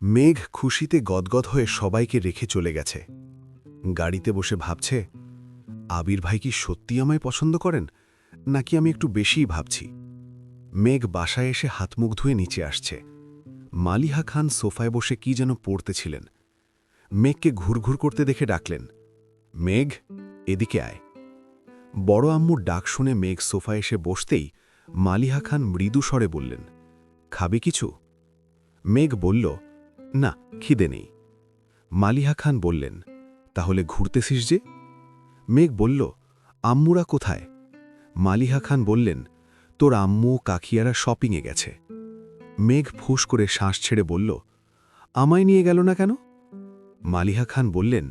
মেঘ খুশিতে গদগদ হয়ে সবাইকে রেখে চলে গেছে। গাড়িতে বসে ভাবছে, আবির ভাই কি সত্যি আমায় পছন্দ করেন, নাকি আমি একটু বেশিই ভাবছি। মেঘ বাসায় এসে হাতমুখ ধুয়ে নিচে আসছে। মালিহা খান সোফায় বসে কি যেন পড়তেছিলেন। মেঘকে ঘুরঘুর করতে দেখে ডাকলেন, মেঘ, এদিকে আয়। বড় আম্মুর ডাক শুনে মেঘ সোফায় এসে বসতেই মালিহা খান মৃদু স্বরে বললেন, খাবে কিছু? মেঘ বলল, না, খিদে নেই। মালিহা খান বললেন, তাহলে ঘুরতেছিস যে? মেঘ বলল, আম্মুরা কোথায়? মালিহা খান বললেন, তোর আম্মু কাকিয়ারা শপিংয়ে গেছে। মেঘ ফুস করে শ্বাস ছেড়ে বলল, আমায় নিয়ে গেল না কেন? মালিহা খান বললেন,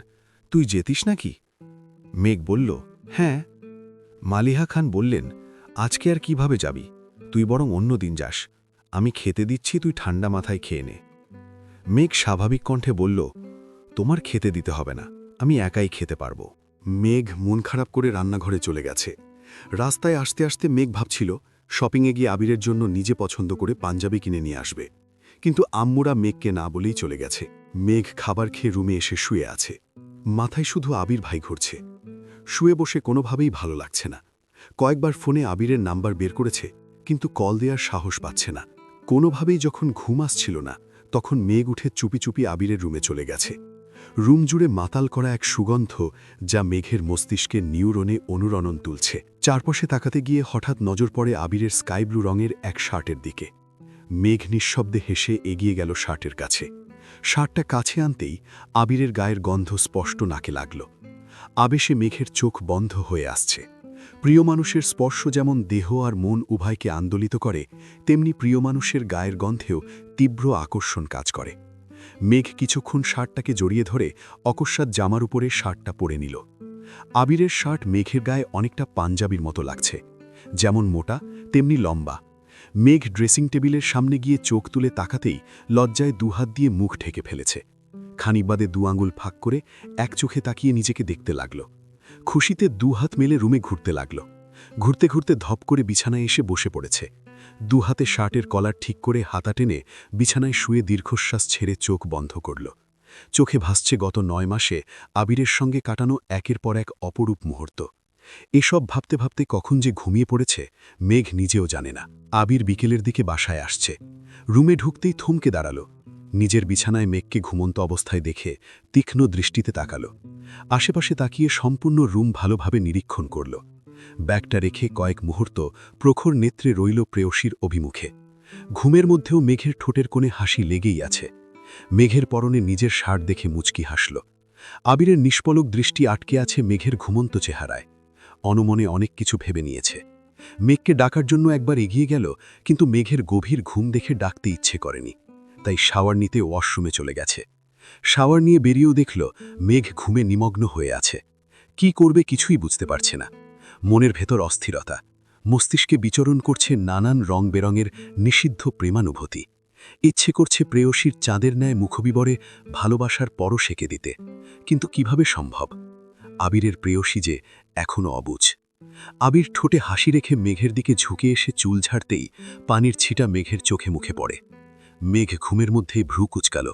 তুই যেতিস নাকি? মেঘ বলল, হ্যাঁ। মালিহা খান বললেন, আজকে আর কিভাবে যাবি? তুই বরং অন্য দিন যাস। আমি খেতে দিচ্ছি, তুই ঠান্ডা মাথায় খেয়ে নে। মেঘ স্বাভাবিক কণ্ঠে বলল, তোমার খেতে দিতে হবে না, আমি একাই খেতে পারব। মেঘ মন খারাপ করে রান্নাঘরে চলে গেছে। রাস্তায় আসতে আসতে মেঘ ভাবছিল শপিংয়ে গিয়ে আবিরের জন্য নিজে পছন্দ করে পাঞ্জাবি কিনে নিয়ে আসবে, কিন্তু আম্মুরা মেঘকে না বলেই চলে গেছে। মেঘ খাবার খেয়ে রুমে এসে শুয়ে আছে। মাথায় শুধু আবির ভাই ঘুরছে। শুয়ে বসে কোনোভাবেই ভালো লাগছে না। কয়েকবার ফোনে আবিরের নাম্বার বের করেছে, কিন্তু কল দেওয়ার সাহস পাচ্ছে না। কোনোভাবেই যখন ঘুম আসছিল না, তখন মেঘ উঠে চুপি চুপি আবিরের রুমে চলে গেছে। রুম জুড়ে মাতাল করা এক সুগন্ধ, যা মেঘের মস্তিষ্কে নিউরনে অনুরণন তুলছে। চারপাশে তাকাতে গিয়ে হঠাৎ নজর পড়ে আবিরের স্কাই ব্লু রঙের এক শার্টের দিকে। মেঘ নিঃশব্দে হেসে এগিয়ে গেল শার্টের কাছে। শার্টটা কাছে আনতেই আবিরের গায়ের গন্ধ স্পষ্ট নাকে লাগল। আবেশে মেঘের চোখ বন্ধ হয়ে আসছে। প্রিয় মানুষের স্পর্শ যেমন দেহ আর মন উভয়কে আন্দোলিত করে, তেমনি প্রিয় মানুষের গায়ের গন্ধেও তীব্র আকর্ষণ কাজ করে। মেঘ কিছুক্ষণ শার্টটাকে জড়িয়ে ধরে অকস্মাৎ জামার উপরে শার্টটা পরে নিল। আবিরের শার্ট মেঘের গায়ে অনেকটা পাঞ্জাবির মতো লাগছে, যেমন মোটা তেমনি লম্বা। মেঘ ড্রেসিং টেবিলের সামনে গিয়ে চোখ তুলে তাকাতেই লজ্জায় দুহাত দিয়ে মুখ ঢেকে ফেলেছে। খানিক বাদে দু আঙুল ফাঁক করে এক চোখে তাকিয়ে নিজেকে দেখতে লাগল। খুশিতে দুহাত মেলে রুমে ঘুরতে লাগল। ঘুরতে ঘুরতে ধপ করে বিছানায় এসে বসে পড়েছে। দুহাতে শার্টের কলার ঠিক করে হাতা টেনে বিছানায় শুয়ে দীর্ঘশ্বাস ছেড়ে চোখ বন্ধ করল। চোখে ভাসছে গত 9 মাসে আবিরের সঙ্গে কাটানো একের পর এক অপরূপ মুহূর্ত। এসব ভাবতে ভাবতে কখন যে ঘুমিয়ে পড়েছে মেঘ নিজেও জানে না। আবির বিকেলের দিকে বাসায় আসছে। রুমে ঢুকতেই থমকে দাঁড়াল। নিজের বিছানায় মেঘকে ঘুমন্ত অবস্থায় দেখে তীক্ষ্ণ দৃষ্টিতে তাকাল। আশেপাশে তাকিয়ে সম্পূর্ণ রুম ভালোভাবে নিরীক্ষণ করল। ব্যাগটা রেখে কয়েক মুহূর্ত প্রখর নেত্রে রইল প্রেয়সীর অভিমুখে। ঘুমের মধ্যেও মেঘের ঠোঁটের কোণে হাসি লেগেই আছে। মেঘের পরনে নিজের শার্ট দেখে মুচকি হাসল। আবিরের নিষ্পলক দৃষ্টি আটকে আছে মেঘের ঘুমন্ত চেহারায়। অনমনে অনেক কিছু ভেবে নিয়েছে। মেঘকে ডাকার জন্য একবার এগিয়ে গেল, কিন্তু মেঘের গভীর ঘুম দেখে ডাকতে ইচ্ছে করেনি। তাই শাওয়ার নিতে ওয়াশরুমে চলে গেছে। শাওয়ার নিয়ে বেরিয়েও দেখল মেঘ ঘুমে নিমগ্ন হয়ে আছে। কি করবে কিছুই বুঝতে পারছে না। মনের ভেতর অস্থিরতা। মস্তিষ্কে বিচরণ করছে নানান রং বেরঙের নিষিদ্ধ প্রেমানুভূতি। ইচ্ছে করছে প্রেয়সীর চাঁদের ন্যায় মুখবিবরে ভালোবাসার পরশ এঁকে দিতে, কিন্তু কিভাবে সম্ভব? আবিরের প্রেয়সী যে এখনও অবুঝ। আবির ঠোঁটে হাসি রেখে মেঘের দিকে ঝুঁকে এসে চুল ঝাড়তেই পানির ছিটা মেঘের চোখে মুখে পড়ে। মেঘ ঘুমের মধ্যেই ভ্রু কুচকাল,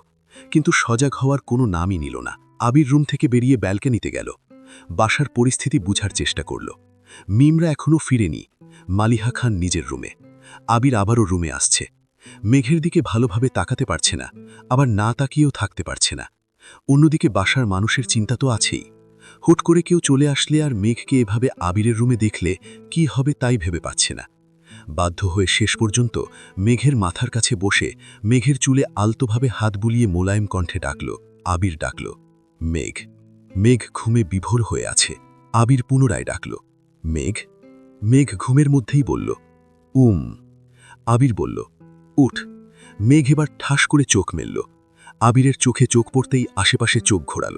কিন্তু সজাগ হওয়ার কোনো নামই নিল না। আবির রুম থেকে বেরিয়ে ব্যালকনিতে গেল। বাসার পরিস্থিতি বুঝার চেষ্টা করল। মিমরা এখনও ফিরেনি। মালিহা খান নিজের রুমে। আবির আবারও রুমে আসছে। মেঘের দিকে ভালোভাবে তাকাতে পারছে না, আবার না তাকিয়েও থাকতে পারছে না। অন্যদিকে বাসার মানুষের চিন্তা তো আছেই। হুট করে কেউ চলে আসলে আর মেঘকে এভাবে আবিরের রুমে দেখলে কি হবে তাই ভেবে পাচ্ছে না। বাধ্য হয়ে শেষ পর্যন্ত মেঘের মাথার কাছে বসে মেঘের চুলে আলতোভাবে হাত বুলিয়ে মোলায়েম কণ্ঠে ডাকল, আবির ডাকল, মেঘ। মেঘ ঘুমে বিভোর হয়ে আছে। আবির পুনরায় ডাকল, মেঘ। মেঘ ঘুমের মধ্যেই বলল, আবির বলল, উঠ। মেঘ এবার ঠাস করে চোখ মেলল। আবিরের চোখে চোখ পড়তেই আশেপাশে চোখ ঘোরাল।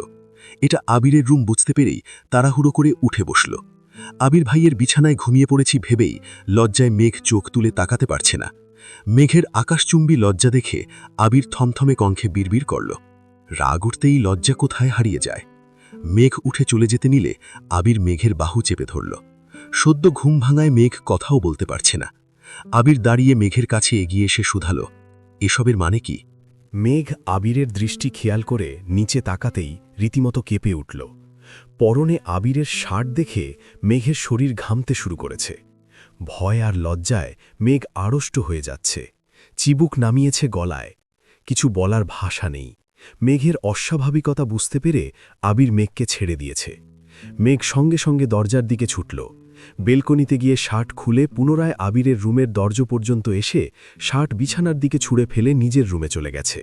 এটা আবিরের রুম বুঝতে পেরেই তাড়াহুড়ো করে উঠে বসল। আবির ভাইয়ের বিছানায় ঘুমিয়ে পড়েছি ভেবেই লজ্জায় মেঘ চোখ তুলে তাকাতে পারছে না। মেঘের আকাশচুম্বী লজ্জা দেখে আবির থমথমে কণ্ঠে বিড়বিড় করল। রাগ উঠতেই লজ্জা কোথায় হারিয়ে যায়। মেঘ উঠে চলে যেতে নিলে আবির মেঘের বাহু চেপে ধরল। সদ্য ঘুম ভাঙায় মেঘ কথাও বলতে পারছে না। আবির দাঁড়িয়ে মেঘের কাছে এগিয়ে এসে শুধাল, এসবের মানে কি? মেঘ আবিরের দৃষ্টি খেয়াল করে নিচে তাকাতেই রীতিমতো কেঁপে উঠল। পরনে আবিরের শার্ট দেখে মেঘের শরীর ঘামতে শুরু করেছে। ভয় আর লজ্জায় মেঘ আড়ষ্ট হয়ে যাচ্ছে, চিবুক নামিয়েছে গলায়। কিছু বলার ভাষা নেই। মেঘের অস্বাভাবিকতা বুঝতে পেরে আবির মেঘকে ছেড়ে দিয়েছে। মেঘ সঙ্গে সঙ্গে দরজার দিকে ছুটল। বেলকনিতে গিয়ে শার্ট খুলে পুনরায় আবিরের রুমের দরজা পর্যন্ত এসে শার্ট বিছানার দিকে ছুঁড়ে ফেলে নিজের রুমে চলে গেছে।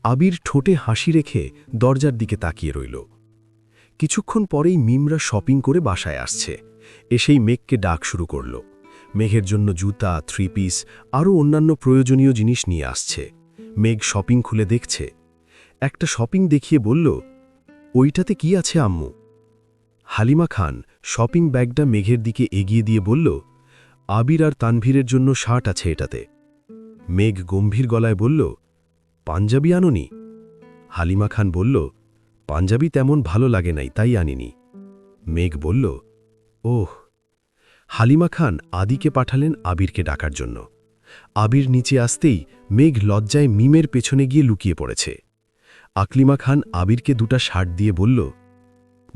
আবির ঠোঁটে হাসি রেখে দরজার দিকে তাকিয়ে রইল। কিছুক্ষণ পরেই মিমরা শপিং করে বাসায় আসছে। এসেই মেঘকে ডাক শুরু করল। মেঘের জন্য জুতা, থ্রি পিস আরও অন্যান্য প্রয়োজনীয় জিনিস নিয়ে আসছে। মেঘ শপিং খুলে দেখছে। একটা শপিং দেখিয়ে বলল, ওইটাতে কি আছে আম্মু? হালিমা খান শপিং ব্যাগটা মেঘের দিকে এগিয়ে দিয়ে বলল, আবির আর তানভীরের জন্য শার্ট আছে এটাতে। মেঘ গম্ভীর গলায় বলল, পাঞ্জাবি আনোনি? হালিমা খান বলল, পাঞ্জাবি তেমন ভালো লাগে নাই, তাই আনিনি। মেঘ বলল, ওহ। হালিমা খান আদিকে পাঠালেন আবিরকে ডাকার জন্য। আবির নিচে আসতেই মেঘ লজ্জায় মিমের পেছনে গিয়ে লুকিয়ে পড়েছে। আকলিমা খান আবিরকে দুটা শার্ট দিয়ে বলল,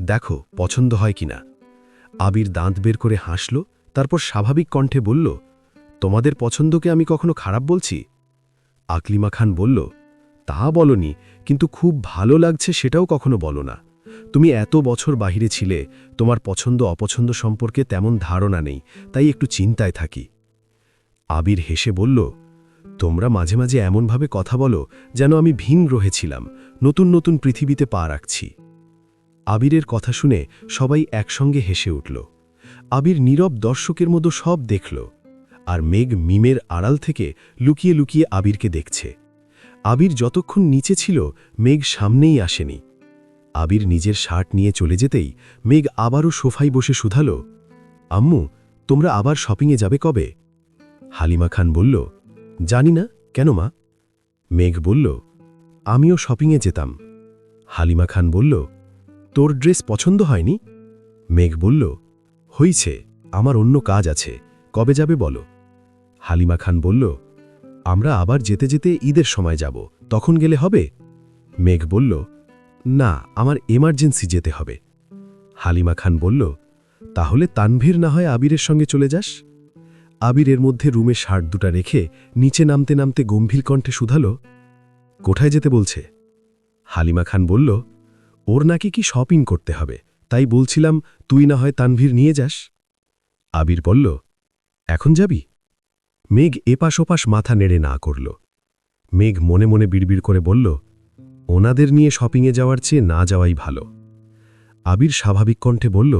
দেখো পছন্দ হয় কিনা। আবির দাঁত বের করে হাসল, তারপর স্বাভাবিক কণ্ঠে বলল, তোমাদের পছন্দকে আমি কখনো খারাপ বলছি? আকলিমা খান বলল, তা বলনি, কিন্তু খুব ভালো লাগছে সেটাও কখনো বলো না। তুমি এত বছর বাহিরে ছিলে, তোমার পছন্দ অপছন্দ সম্পর্কে তেমন ধারণা নেই, তাই একটু চিন্তায় থাকি। আবির হেসে বলল, তোমরা মাঝে মাঝে এমনভাবে কথা বলো যেন আমি ভিন গ্রহে ছিলাম, নতুন নতুন পৃথিবীতে পা রাখছি। আবিরের কথা শুনে সবাই একসঙ্গে হেসে উঠল। আবির নীরব দর্শকের মতো সব দেখল, আর মেঘ মিমের আড়াল থেকে লুকিয়ে লুকিয়ে আবিরকে দেখছে। আবির যতক্ষণ নিচে ছিল মেঘ সামনেই আসেনি। আবির নিজের শার্ট নিয়ে চলে যেতেই মেঘ আবারও সোফায় বসে শুধাল, আম্মু, তোমরা আবার শপিংয়ে যাবে কবে? হালিমা খান বলল, জানি না, কেন মা? মেঘ বলল, আমিও শপিংয়ে যেতাম। হালিমা খান বলল, তোর ড্রেস পছন্দ হয়নি? মেঘ বলল, হইছে, আমার অন্য কাজ আছে, কবে যাবে বলো? হালিমা খান বলল, আমরা আবার যেতে যেতে ঈদের সময় যাব, তখন গেলে হবে? মেঘ বলল, না, আমার এমার্জেন্সি যেতে হবে। হালিমা খান বলল, তাহলে তানভীর না হয় আবিরের সঙ্গে চলে যাস? আবিরের মধ্যে রুমে শার্ট দুটা রেখে নিচে নামতে নামতে গম্ভীর কণ্ঠে শুধাল, কোথায় যেতে বলছে? হালিমা খান বলল, ওর নাকি কি শপিং করতে হবে, তাই বলছিলাম তুই না হয় তানভীর নিয়ে যাস। আবির বলল, এখন যাবি? মেঘ এপাশ ওপাশ মাথা নেড়ে না করল। মেঘ মনে মনে বিড়বিড় করে বলল, ওনাদের নিয়ে শপিংয়ে যাওয়ার চেয়ে না যাওয়াই ভালো। আবির স্বাভাবিক কণ্ঠে বলল,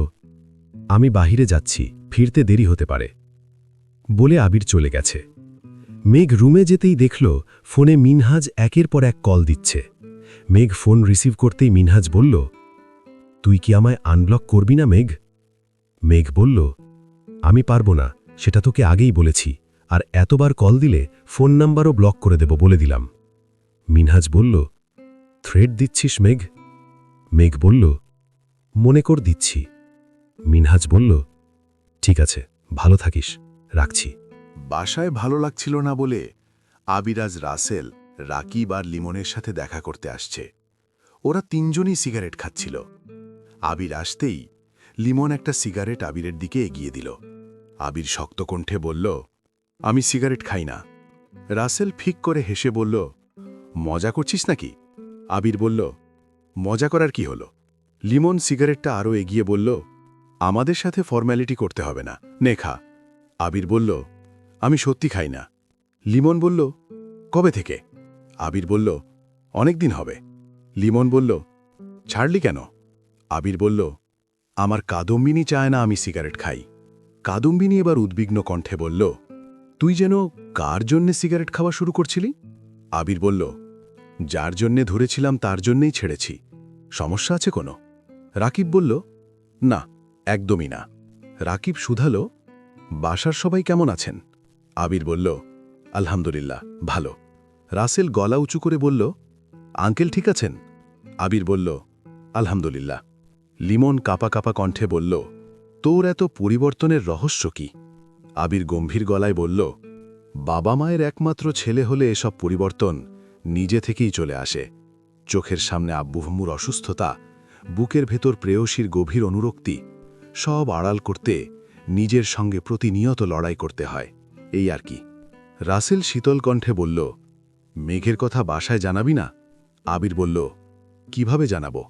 আমি বাহিরে যাচ্ছি, ফিরতে দেরি হতে পারে। বলে আবির চলে গেছে। মেঘ রুমে যেতেই দেখল ফোনে মিনহাজ একের পর এক কল দিচ্ছে। মেঘ ফোন রিসিভ করতেই মিনহাজ বলল, তুই কি আমায় আনব্লক করবি না মেঘ? মেঘ বলল, আমি পারবো না, সেটা তোকে আগেই বলেছি, আর এতবার কল দিলে ফোন নাম্বারও ব্লক করে দেব বলে দিলাম। মিনহাজ বলল, থ্রেট দিচ্ছিস মেঘ? মেঘ বলল, মনে কর দিচ্ছি। মিনহাজ বলল, ঠিক আছে, ভালো থাকিস, রাখছি। বাসায় ভালো লাগছিল না বলে আবিরাজ রাসেল, রাকিব আর লিমনের সাথে দেখা করতে আসছে। ওরা তিনজনই সিগারেট খাচ্ছিল। আবির আসতেই লিমন একটা সিগারেট আবিরের দিকে এগিয়ে দিল। আবির শক্ত কণ্ঠে বলল, আমি সিগারেট খাই না। রাসেল ফিক করে হেসে বলল, মজা করছিস নাকি? আবির বলল, মজা করার কি হলো? লিমন সিগারেটটা আরও এগিয়ে বলল, আমাদের সাথে ফর্ম্যালিটি করতে হবে না, নে খা। আবির বলল, আমি সত্যি খাই না। লিমন বলল, কবে থেকে? আবির বলল, অনেক দিন হবে। লিমন বলল, ছাড়লি কেন? আবির বলল, আমার কাদম্বিনী চায় না আমি সিগারেট খাই। কাদম্বিনী এবার উদ্বিগ্ন কণ্ঠে বলল, তুই যেন কার জন্যে সিগারেট খাওয়া শুরু করছিলি? আবির বলল, যার জন্যে ধরেছিলাম তার জন্যেই ছেড়েছি। সমস্যা আছে কোনো? রাকিব বলল, না, একদমই না। রাকিব শুধালো, বাসার সবাই কেমন আছেন? আবির বলল, আলহামদুলিল্লাহ, ভালো। রাসেল গলা উঁচু করে বলল, আঙ্কেল ঠিক আছেন? আবির বলল, আলহামদুলিল্লাহ। লিমন কাপা কাপা কণ্ঠে বলল, তোর এত পরিবর্তনের রহস্য কি? আবির গম্ভীর গলায় বলল, বাবা মায়ের একমাত্র ছেলে হলে এসব পরিবর্তন নিজে থেকেই চলে আসে। চোখের সামনে আব্বু-আম্মুর অসুস্থতা, বুকের ভেতর প্রেয়সীর গভীর অনুরক্তি, সব আড়াল করতে নিজের সঙ্গে প্রতিনিয়ত লড়াই করতে হয়। এই আর কি। রাসেল শীতল কণ্ঠে বলল, মেঘের কথা বাসায় জানাবি না? আবির বলল, কিভাবে জানাবো?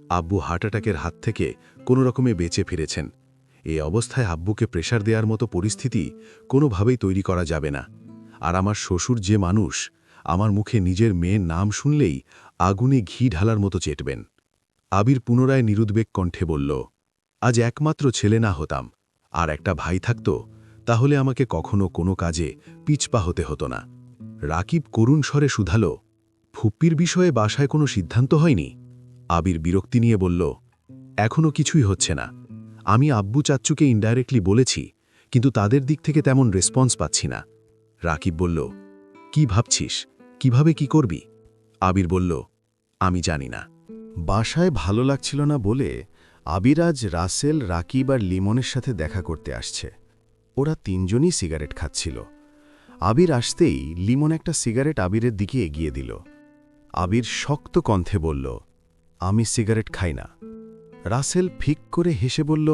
আব্বু হার্ট অ্যাটাকের হাত থেকে কোনো রকমে বেঁচে ফিরেছেন। এই অবস্থায় আব্বুকে প্রেশার দেওয়ার মতো পরিস্থিতি কোনোভাবেই তৈরি করা যাবে না। আর আমার শ্বশুর যে মানুষ, আমার মুখে নিজের মেয়ের নাম শুনলেই আগুনে ঘি ঢালার মতো চেটবেন। আবির পুনরায় নিরুদ্বেগ কণ্ঠে বলল, আজ একমাত্র ছেলে না হতাম, আর একটা ভাই থাকত, তাহলে আমাকে কখনো কোনো কাজে পিছপা হতে হতো না। রাকিব করুণ স্বরে শুধালো, ফুপ্পির বিষয়ে বাসায় কোনো সিদ্ধান্ত হয়নি? আবির বিরক্তি নিয়ে বলল, এখনও কিছুই হচ্ছে না। আমি আব্বু চাচ্চুকে ইনডাইরেক্টলি বলেছি, কিন্তু তাদের দিক থেকে তেমন রেসপন্স পাচ্ছি না। রাকিব বলল, কি ভাবছিস? কিভাবে কি করবি? আবির বলল, আমি জানি না। বাসায় ভালো লাগছিল না বলে আবির আজ রাসেল, রাকিব আর লিমনের সাথে দেখা করতে আসছে। ওরা তিনজনই সিগারেট খাচ্ছিল। আবির আসতেই লিমন একটা সিগারেট আবিরের দিকে এগিয়ে দিল। আবির শক্ত কণ্ঠে বলল, আমি সিগারেট খাই না। রাসেল ফিক করে হেসে বলল,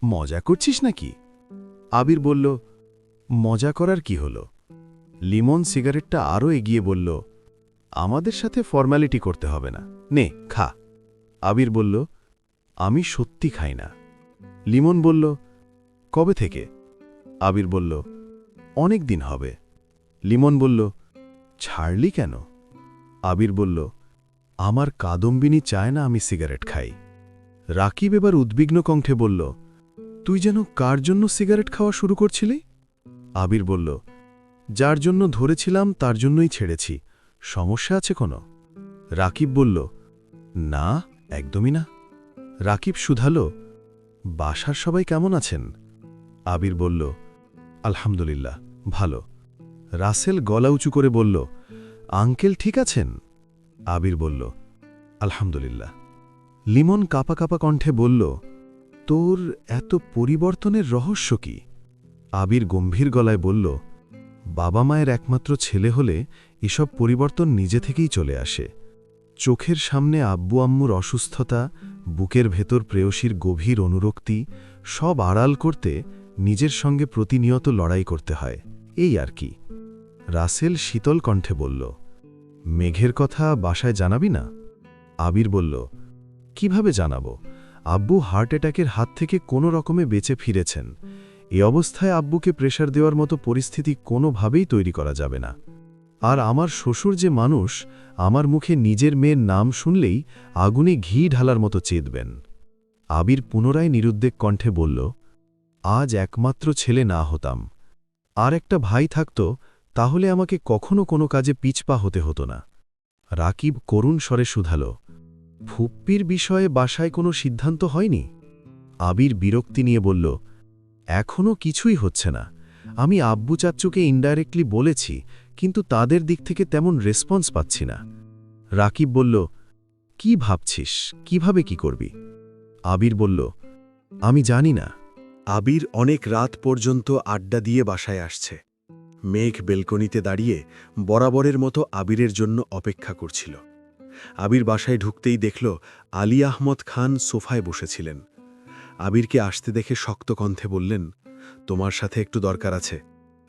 মজা করছিস নাকি? আবির বলল, মজা করার কি হলো? লিমন সিগারেটটা আরও এগিয়ে বলল, আমাদের সাথে ফর্ম্যালিটি করতে হবে না, নে খা। আবির বলল, আমি সত্যি খাই না। লিমন বলল, কবে থেকে? আবির বলল, অনেক দিন হবে। লিমন বলল, ছাড়লি কেন? আবির বলল, আমার কাদম্বিনী চায় না আমি সিগারেট খাই। রাকিব এবার উদ্বিগ্ন কণ্ঠে বলল, তুই যেন কার জন্য সিগারেট খাওয়া শুরু করছিলি? আবির বলল, যার জন্য ধরেছিলাম তার জন্যই ছেড়েছি, সমস্যা আছে কোনো? রাকিব বলল, না, একদমই না। রাকিব শুধালো, বাসার সবাই কেমন আছেন? আবির বলল, আলহামদুলিল্লাহ, ভালো। রাসেল গলা উঁচু করে বলল, আঙ্কেল ঠিক আছেন? আবির বলল, আলহামদুলিল্লাহ। লিমন কাপা কাপা কণ্ঠে বলল, তোর এত পরিবর্তনের রহস্য কি? আবির গম্ভীর গলায় বলল, বাবা মায়ের একমাত্র ছেলে হলে এসব পরিবর্তন নিজে থেকেই চলে আসে। চোখের সামনে আব্বু আম্মুর অসুস্থতা, বুকের ভেতর প্রেয়সীর গভীর অনুরক্তি, সব আড়াল করতে নিজের সঙ্গে প্রতিনিয়ত লড়াই করতে হয়, এই আর কি। রাসেল শীতল কণ্ঠে বলল, মেঘের কথা বাসায় জানাবি না? আবির বলল, কিভাবে জানাবো? আব্বু হার্ট অ্যাটাকের হাত থেকে কোনো রকমে বেঁচে ফিরেছেন। এ অবস্থায় আব্বুকে প্রেশার দেওয়ার মতো পরিস্থিতি কোনোভাবেই তৈরি করা যাবে না। আর আমার শ্বশুর যে মানুষ, আমার মুখে নিজের মেয়ের নাম শুনলেই আগুনে ঘি ঢালার মতো চেতবেন। আবির পুনরায় নিরুদ্বেগ কণ্ঠে বলল, আজ একমাত্র ছেলে না হতাম, আর একটা ভাই থাকত, তাহলে আমাকে কখনো কোনো কাজে পিছপা হতে হতো না। রাকিব করুণ স্বরে শুধাল, ফুপ্পির বিষয়ে বাসায় কোনো সিদ্ধান্ত হয়নি? আবির বিরক্তি নিয়ে বলল, এখনও কিছুই হচ্ছে না। আমি আব্বু চাচ্চুকে ইনডাইরেক্টলি বলেছি, কিন্তু তাদের দিক থেকে তেমন রেসপন্স পাচ্ছি না। রাকিব বলল, কি ভাবছিস? কিভাবে কি করবি? আবির বলল, আমি জানি না। আবির অনেক রাত পর্যন্ত আড্ডা দিয়ে বাসায় আসছে। মেঘ বেলকনিতে দাঁড়িয়ে বরাবরের মতো আবিরের জন্য অপেক্ষা করছিল। আবির বাসায় ঢুকতেই দেখল আলী আহমদ খান সোফায় বসেছিলেন। আবিরকে আসতে দেখে শক্ত কণ্ঠে বললেন, তোমার সাথে একটু দরকার আছে।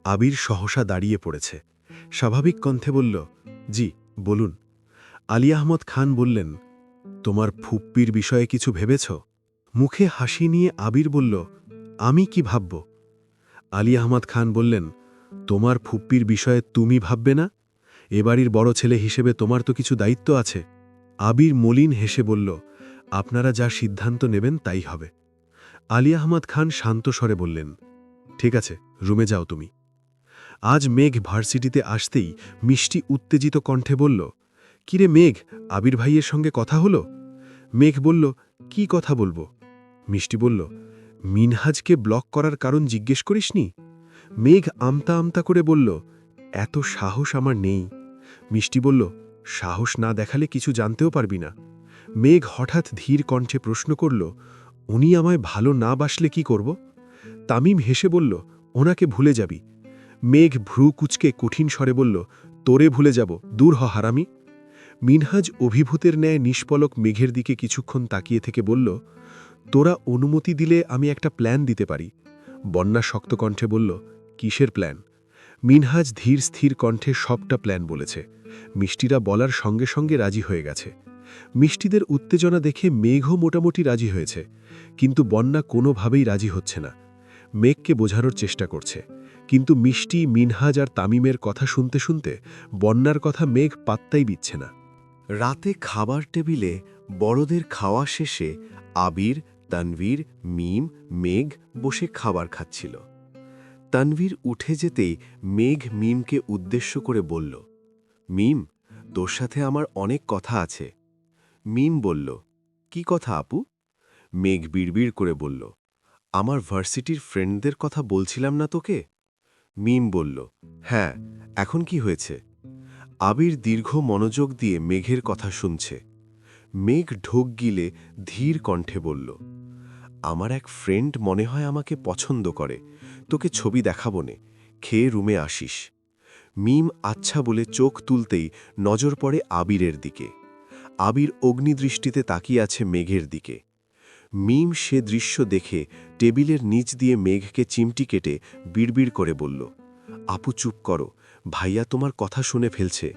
আবির সহসা দাঁড়িয়ে পড়েছে। স্বাভাবিক কণ্ঠে বলল, জি বলুন। আলী আহমদ খান বললেন, তোমার ফুপ্পির বিষয়ে কিছু ভেবেছ? মুখে হাসি নিয়ে আবির বলল, আমি কি ভাবব? আলী আহমদ খান বললেন, তোমার ফুপ্পির বিষয়ে তুমি ভাববে না? এ বাড়ির বড় ছেলে হিসেবে তোমার তো কিছু দায়িত্ব আছে। আবির মলিন হেসে বলল, আপনারা যা সিদ্ধান্ত নেবেন তাই হবে। আলী আহমদ খান শান্ত স্বরে বললেন, ঠিক আছে, রুমে যাও তুমি। আজ মেঘ ভার্সিটিতে আসতেই মিষ্টি উত্তেজিত কণ্ঠে বলল, কিরে মেঘ, আবির ভাইয়ের সঙ্গে কথা হলো? মেঘ বলল, কি কথা বলবো? মিষ্টি বলল, মিনহাজকে ব্লক করার কারণ জিজ্ঞেস করিসনি? মেঘ আমতা আমতা করে বলল, এত সাহস আমার নেই। মিষ্টি বলল, সাহস না দেখালে কিছু জানতেও পারবি না। মেঘ হঠাৎ ধীর কণ্ঠে প্রশ্ন করল, উনি আমায় ভালো না বাসলে কি করব? তামিম হেসে বলল, ওনাকে ভুলে যাবি। মেঘ ভ্রু কুচকে কঠিন স্বরে বলল, তোরে ভুলে যাব, দূর হ হারামি। মিনহাজ অভিভূতের ন্যায় নিষ্পলক মেঘের দিকে কিছুক্ষণ তাকিয়ে থেকে বলল, তোরা অনুমতি দিলে আমি একটা প্ল্যান দিতে পারি। বন্যা শক্ত কণ্ঠে বলল, কিসের প্ল্যান? মিনহাজ ধীর স্থির কণ্ঠে সবটা প্ল্যান বলেছে। মিষ্টিরা বলার সঙ্গে সঙ্গে রাজি হয়ে গেছে। মিষ্টিদের উত্তেজনা দেখে মেঘও মোটামুটি রাজি হয়েছে, কিন্তু বন্যা কোনোভাবেই রাজি হচ্ছে না। মেঘকে বোঝানোর চেষ্টা করছে, কিন্তু মিষ্টি, মিনহাজ আর তামিমের কথা শুনতে শুনতে বন্যার কথা মেঘ পাত্তাই দিচ্ছে না। রাতে খাবার টেবিলে বড়দের খাওয়া শেষে আবির, তানভীর, মিম, মেঘ বসে খাবার খাচ্ছিল। তানভীর উঠে যেতেই মেঘ মিমকে উদ্দেশ্য করে বলল, মিম, তোর সাথে আমার অনেক কথা আছে। মিম বলল, কি কথা আপু? মেঘ বিড়বিড় করে বলল, আমার ভার্সিটির ফ্রেন্ডদের কথা বলছিলাম না তোকে? মিম বলল, হ্যাঁ, এখন কি হয়েছে? আবির দীর্ঘ মনোযোগ দিয়ে মেঘের কথা শুনছে। মেঘ ঢোক গিলে ধীর কণ্ঠে বলল, আমার এক ফ্রেন্ড মনে হয় আমাকে পছন্দ করে, তোকে ছবি দেখাবনে, খেয়ে রুমে আসিস। মিম আচ্ছা বলে চোখ তুলতেই নজর পড়ে আবিরের দিকে। আবির অগ্নিদৃষ্টিতে তাকিয়ে আছে মেঘের দিকে। মিম সে দৃশ্য দেখে টেবিলের নিচ দিয়ে মেঘকে চিমটি কেটে বিড়বিড় করে বলল, আপু চুপ করো, ভাইয়া তোমার কথা শুনে ফেলছে।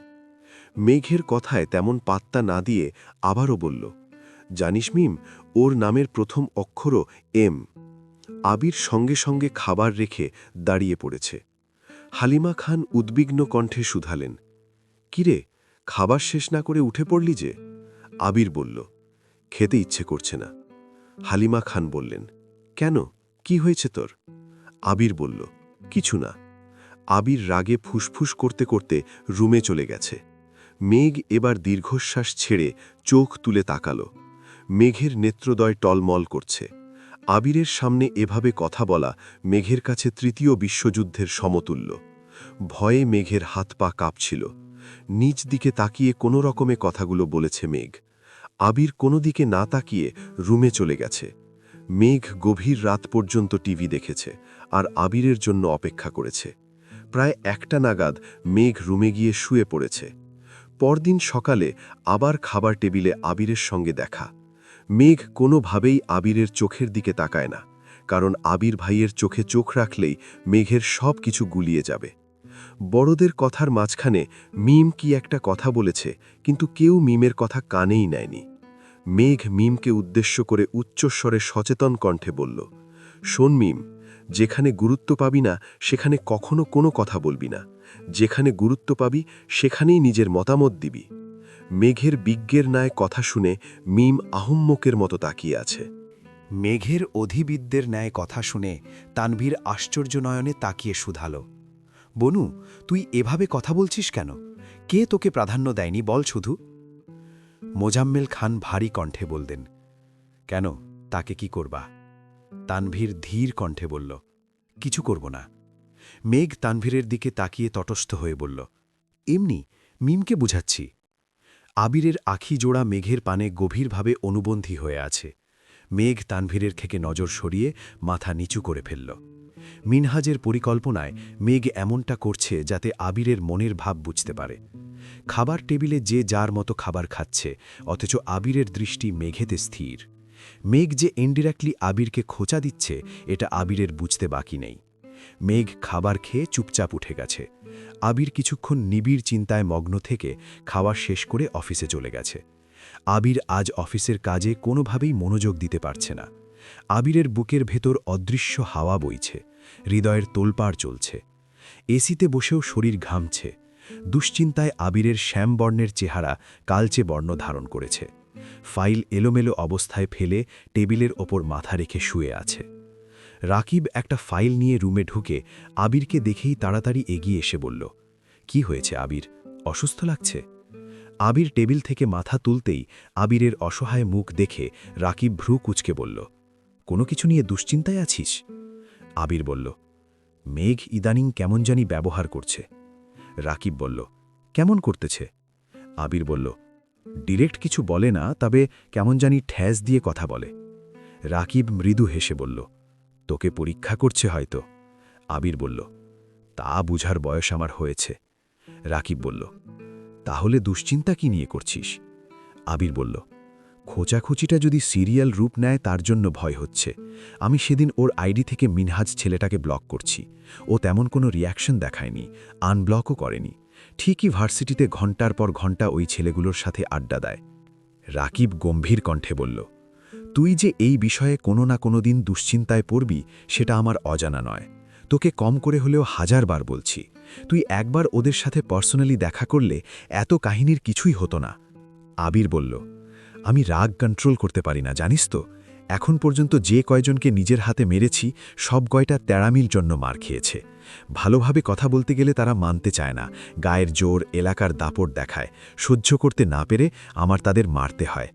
মেঘের কথায় তেমন পাত্তা না দিয়ে আবারও বলল, জানিস মিম, ওর নামের প্রথম অক্ষরও এম। আবির সঙ্গে সঙ্গে খাবার রেখে দাঁড়িয়ে পড়েছে। হালিমা খান উদ্বিগ্ন কণ্ঠে শুধালেন, কিরে, খাবার শেষ না করে উঠে পড়লি যে? আবির বলল, খেতে ইচ্ছে করছে না। হালিমা খান বললেন, কেন, কি হয়েছে তোর? আবির বলল, কিছু না। আবির রাগে ফুসফুস করতে করতে রুমে চলে গেছে। মেঘ এবার দীর্ঘশ্বাস ছেড়ে চোখ তুলে তাকালো। মেঘের নেত্রদয় টলমল করছে। আবিরের সামনে এভাবে কথা বলা মেঘের কাছে তৃতীয় বিশ্বযুদ্ধের সমতুল্য। ভয়ে মেঘের হাত পা কাঁপছিল। নিজ দিকে তাকিয়ে কোনো রকমে কথাগুলো বলেছে মেঘ। আবির কোনো দিকে না তাকিয়ে রুমে চলে গেছে। মেঘ গভীর রাত পর্যন্ত টিভি দেখেছে আর আবিরের জন্য অপেক্ষা করেছে। প্রায় 1টা নাগাদ মেঘ রুমে গিয়ে শুয়ে পড়েছে। পরদিন সকালে আবার খাবার টেবিলে আবিরের সঙ্গে দেখা। মেঘ কোনোভাবেই আবিরের চোখের দিকে তাকায় না, কারণ আবির ভাইয়ের চোখে চোখ রাখলেই মেঘের সব কিছু গুলিয়ে যাবে। বড়দের কথার মাঝখানে মিম কি একটা কথা বলেছে, কিন্তু কেউ মিমের কথা কানেই নেয়নি। মেঘ মিমকে উদ্দেশ্য করে উচ্চস্বরে সচেতন কণ্ঠে বলল, শোন মিম, যেখানে গুরুত্ব পাবি না সেখানে কখনো কোনো কথা বলবি না। যেখানে গুরুত্ব পাবি সেখানেই নিজের মতামত দিবি। মেঘের বিজ্ঞের ন্যায় কথা শুনে মিম আহম্মকের মতো তাকিয়ে আছে। মেঘের অধিবিদ্যের ন্যায় কথা শুনে তানভীর আশ্চর্য নয়নে তাকিয়ে শুধাল, বনু, তুই এভাবে কথা বলছিস কেন? কে তোকে প্রাধান্য দেয়নি বল শুধু? মোজাম্মেল খান ভারী কণ্ঠে বললেন, কেন, তাকে কি করবা? তানভীর ধীর কণ্ঠে বলল, কিছু করব না। মেঘ তানভীরের দিকে তাকিয়ে তটস্থ হয়ে বলল, এমনি, মিমকে বুঝাচ্ছি। আবিরের আখি জোড়া মেঘের পানে গভীরভাবে অনুবন্ধী হয়ে আছে। মেঘ তানভীরের থেকে নজর সরিয়ে মাথা নিচু করে ফেলল। মিনহাজের পরিকল্পনায় মেঘ এমনটা করছে যাতে আবিরের মনের ভাব বুঝতে পারে। খাবার টেবিলে যে যার মতো খাবার খাচ্ছে, অথচ আবিরের দৃষ্টি মেঘেতে স্থির। মেঘ যে ইনডিরেক্টলি আবিরকে খোঁচা দিচ্ছে, এটা আবিরের বুঝতে বাকি নেই। মেঘ খাবার খেয়ে চুপচাপ উঠে গেছে। আবির কিছুক্ষণ নিবিড় চিন্তায় মগ্ন থেকে খাওয়া শেষ করে অফিসে চলে গেছে। আবির আজ অফিসের কাজে কোনোভাবেই মনোযোগ দিতে পারছে না। আবিরের বুকের ভেতর অদৃশ্য হাওয়া বইছে, হৃদয়ের তোলপাড় চলছে। এসিতে বসেও শরীর ঘামছে। দুশ্চিন্তায় আবিরের শ্যামবর্ণের চেহারা কালচে বর্ণ ধারণ করেছে। ফাইল এলোমেলো অবস্থায় ফেলে টেবিলের ওপর মাথা রেখে শুয়ে আছে। রাকিব একটা ফাইল নিয়ে রুমে ঢুকে আবিরকে দেখেই তাড়াতাড়ি এগিয়ে এসে বলল, কি হয়েছে আবির, অসুস্থ লাগছে? আবির টেবিল থেকে মাথা তুলতেই আবিরের অসহায় মুখ দেখে রাকিব ভ্রু কুঁচকে বলল, কোনো কিছু নিয়ে দুশ্চিন্তায় আছিস? আবির বলল, মেঘ ইদানিং কেমন জানি ব্যবহার করছে। রাকিব বলল, কেমন করতেছে? আবির বলল, ডিরেক্ট কিছু বলে না, তবে কেমন জানি ঠ্যাস দিয়ে কথা বলে। রাকিব মৃদু হেসে বলল, তোকে পরীক্ষা করছে হয়তো। আবির বলল, তা বুঝার বয়স আমার হয়েছে। রাকিব বলল, তাহলে দুশ্চিন্তা কি নিয়ে করছিস? আবির বলল, খোঁচাখুচিটা যদি সিরিয়াল রূপ নেয় তার জন্য ভয় হচ্ছে। আমি সেদিন ওর আইডি থেকে মিনহাজ ছেলেটাকে ব্লক করছি। ও তেমন কোনো রিয়াকশন দেখায়নি, আনব্লকও করেনি। ঠিকই ভার্সিটিতে ঘণ্টার পর ঘণ্টা ওই ছেলেগুলোর সাথে আড্ডা দেয়। রাকিব গম্ভীর কণ্ঠে বলল, তুই যে এই বিষয়ে কোনো না কোনো দিন দুশ্চিন্তায় পড়বি সেটা আমার অজানা নয়। তোকে কম করে হলেও 1000 বার বলছি, তুই একবার ওদের সাথে পার্সোনালি দেখা করলে এত কাহিনীর কিছুই হতো না। আবির বলল, আমি রাগ কন্ট্রোল করতে পারি না, জানিস তো। এখন পর্যন্ত যে কয়জনকে নিজের হাতে মেরেছি সব কয়টা তেড়ামির জন্য মার খেয়েছে। ভালোভাবে কথা বলতে গেলে তারা মানতে চায় না, গায়ের জোর, এলাকার দাপট দেখায়। সহ্য করতে না পেরে আমার তাদের মারতে হয়।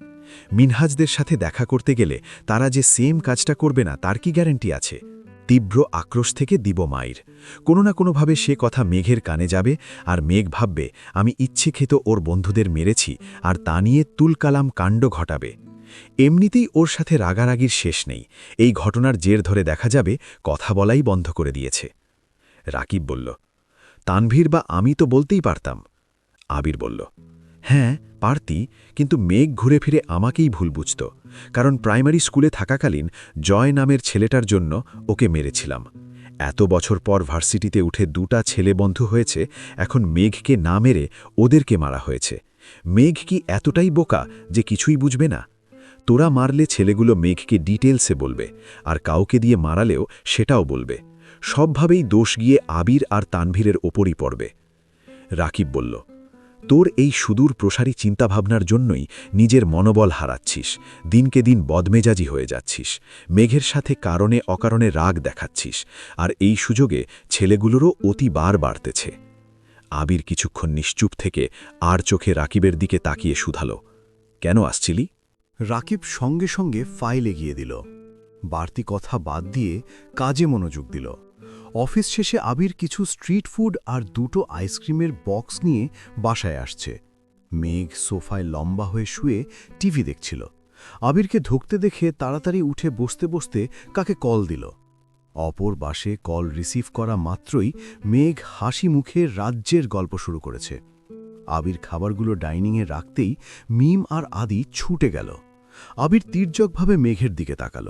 মিনহাজদের সাথে দেখা করতে গেলে তারা যে সেম কাজটা করবে না তার কি গ্যারান্টি আছে? তীব্র আক্রোশ থেকে দিব মাইর। কোনো না কোনোভাবে সে কথা মেঘের কানে যাবে, আর মেঘ ভাববে আমি ইচ্ছেকৃত ওর বন্ধুদের মেরেছি, আর তা নিয়ে তুলকালাম কাণ্ড ঘটাবে। এমনিতেই ওর সাথে রাগারাগির শেষ নেই। এই ঘটনার জের ধরে দেখা যাবে কথা বলাই বন্ধ করে দিয়েছে। রাকিব বলল, তানভীর বা আমি তো বলতেই পারতাম। আবির বলল, হ্যাঁ পারতি, কিন্তু মেঘ ঘুরে ফিরে আমাকেই ভুল বুঝত। কারণ প্রাইমারি স্কুলে থাকাকালীন জয় নামের ছেলেটার জন্য ওকে মেরেছিলাম। এত বছর পর ভার্সিটিতে উঠে 2টা ছেলে বন্ধু হয়েছে, এখন মেঘকে না মেরে ওদেরকে মারা হয়েছে। মেঘ কি এতটাই বোকা যে কিছুই বুঝবে না? তোরা মারলে ছেলেগুলো মেঘকে ডিটেলসে বলবে, আর কাউকে দিয়ে মারালেও সেটাও বলবে। সবভাবেই দোষ গিয়ে আবির আর তানভীরের ওপরই পড়বে। রাকিব বলল, তোর এই সুদূর প্রসারী চিন্তাভাবনার জন্যই নিজের মনোবল হারাচ্ছিস, দিনকে দিন বদমেজাজি হয়ে যাচ্ছিস, মেঘের সাথে কারণে অকারণে রাগ দেখাচ্ছিস, আর এই সুযোগে ছেলেগুলোরও অতিবার বাড়তেছে। আবির কিছুক্ষণ নিশ্চুপ থেকে আর চোখে রাকিবের দিকে তাকিয়ে শুধালো, কেন আসছিলি? রাকিব সঙ্গে সঙ্গে ফাইল এগিয়ে দিল। বাড়তি কথা বাদ দিয়ে কাজে মনোযোগ দিল। অফিস শেষে আবির কিছু স্ট্রিট ফুড আর 2টো আইসক্রিমের বক্স নিয়ে বাসায় আসছে। মেঘ সোফায় লম্বা হয়ে শুয়ে টিভি দেখছিল। আবিরকে ঢুকতে দেখে তাড়াতাড়ি উঠে বসতে বসতে কাকে কল দিল। অপর বাসে কল রিসিভ করা মাত্রই মেঘ হাসি মুখে রাজ্যের গল্প শুরু করেছে। আবির খাবারগুলো ডাইনিংয়ে রাখতেই মিম আর আদি ছুটে গেল। আবির তির্যকভাবে মেঘের দিকে তাকাল।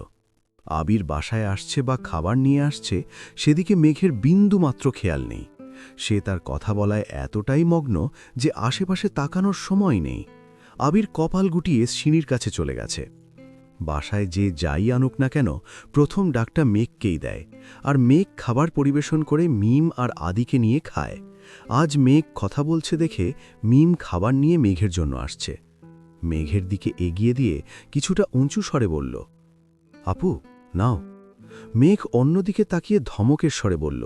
আবির বাসায় আসছে বা খাবার নিয়ে আসছে সেদিকে মেঘের বিন্দুমাত্র খেয়াল নেই। সে তার কথা বলায় এতটাই মগ্ন যে আশেপাশে তাকানোর সময় নেই। আবির কপাল গুটিয়ে সিঁড়ির কাছে চলে গেছে। বাসায় যে যাই আনুক না কেন প্রথম ডাকটা মেঘকেই দেয়, আর মেঘ খাবার পরিবেশন করে মিম আর আদিকে নিয়ে খায়। আজ মেঘ কথা বলছে দেখে মিম খাবার নিয়ে মেঘের জন্য আসছে। মেঘের দিকে এগিয়ে দিয়ে কিছুটা উঁচু স্বরে বলল, আপু নাও। মেঘ অন্যদিকে তাকিয়ে ধমকের স্বরে বলল,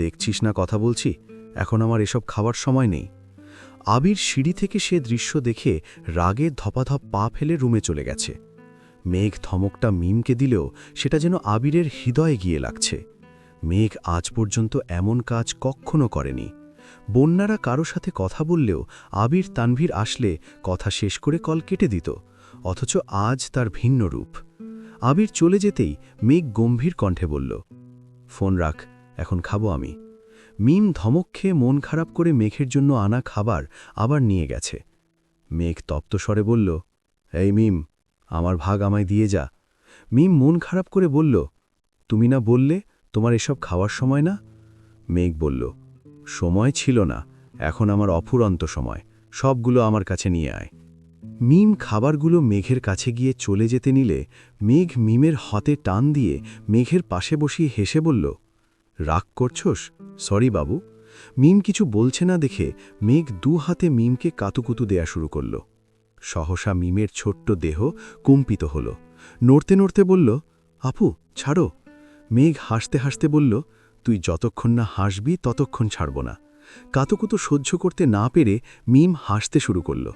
দেখছিস না কথা বলছি, এখন আমার এসব খাবার সময় নেই। আবির সিঁড়ি থেকে সে দৃশ্য দেখে রাগে ধপাধপ পা ফেলে রুমে চলে গেছে। মেঘ ধমকটা মিমকে দিলেও সেটা যেন আবিরের হৃদয়ে গিয়ে লাগছে। মেঘ আজ পর্যন্ত এমন কাজ কখনো করেনি। বন্যারা কারো সাথে কথা বললেও আবির তানভীর আসলে কথা শেষ করে কল কেটে দিত, অথচ আজ তার ভিন্ন রূপ। আবির চলে যেতেই মেঘ গম্ভীর কণ্ঠে বলল, ফোন রাখ, এখন খাবো আমি। মিম ধমক খেয়ে মন খারাপ করে মেঘের জন্য আনা খাবার আবার নিয়ে গেছে। মেঘ তপ্ত স্বরে বলল, এই মিম, আমার ভাগ আমায় দিয়ে যা। মিম মন খারাপ করে বলল, তুমি না বললে তোমার এসব খাওয়ার সময় না? মেঘ বলল, সময় ছিল না, এখন আমার অফুরন্ত সময়, সবগুলো আমার কাছে নিয়ে আয়। মিম খাবারগুলো মেঘের কাছে গিয়ে চলে যেতে নিলে মেঘ মিমের হাতে টান দিয়ে মেঘের পাশে বসিয়ে হেসে বলল, রাগ করছোস? সরি বাবু। মিম কিছু বলছে না দেখে মেঘ 2 হাতে মিমকে কাতুকুতু দেয়া শুরু করল। সহসা মিমের ছোট্ট দেহ কম্পিত হল। নড়তে নড়তে বলল, আপু ছাড়ো। মেঘ হাসতে হাসতে বলল, তুই যতক্ষণ না হাসবি ততক্ষণ ছাড়ব না। কাতুকুতু সহ্য করতে না পেরে মিম হাসতে শুরু করল।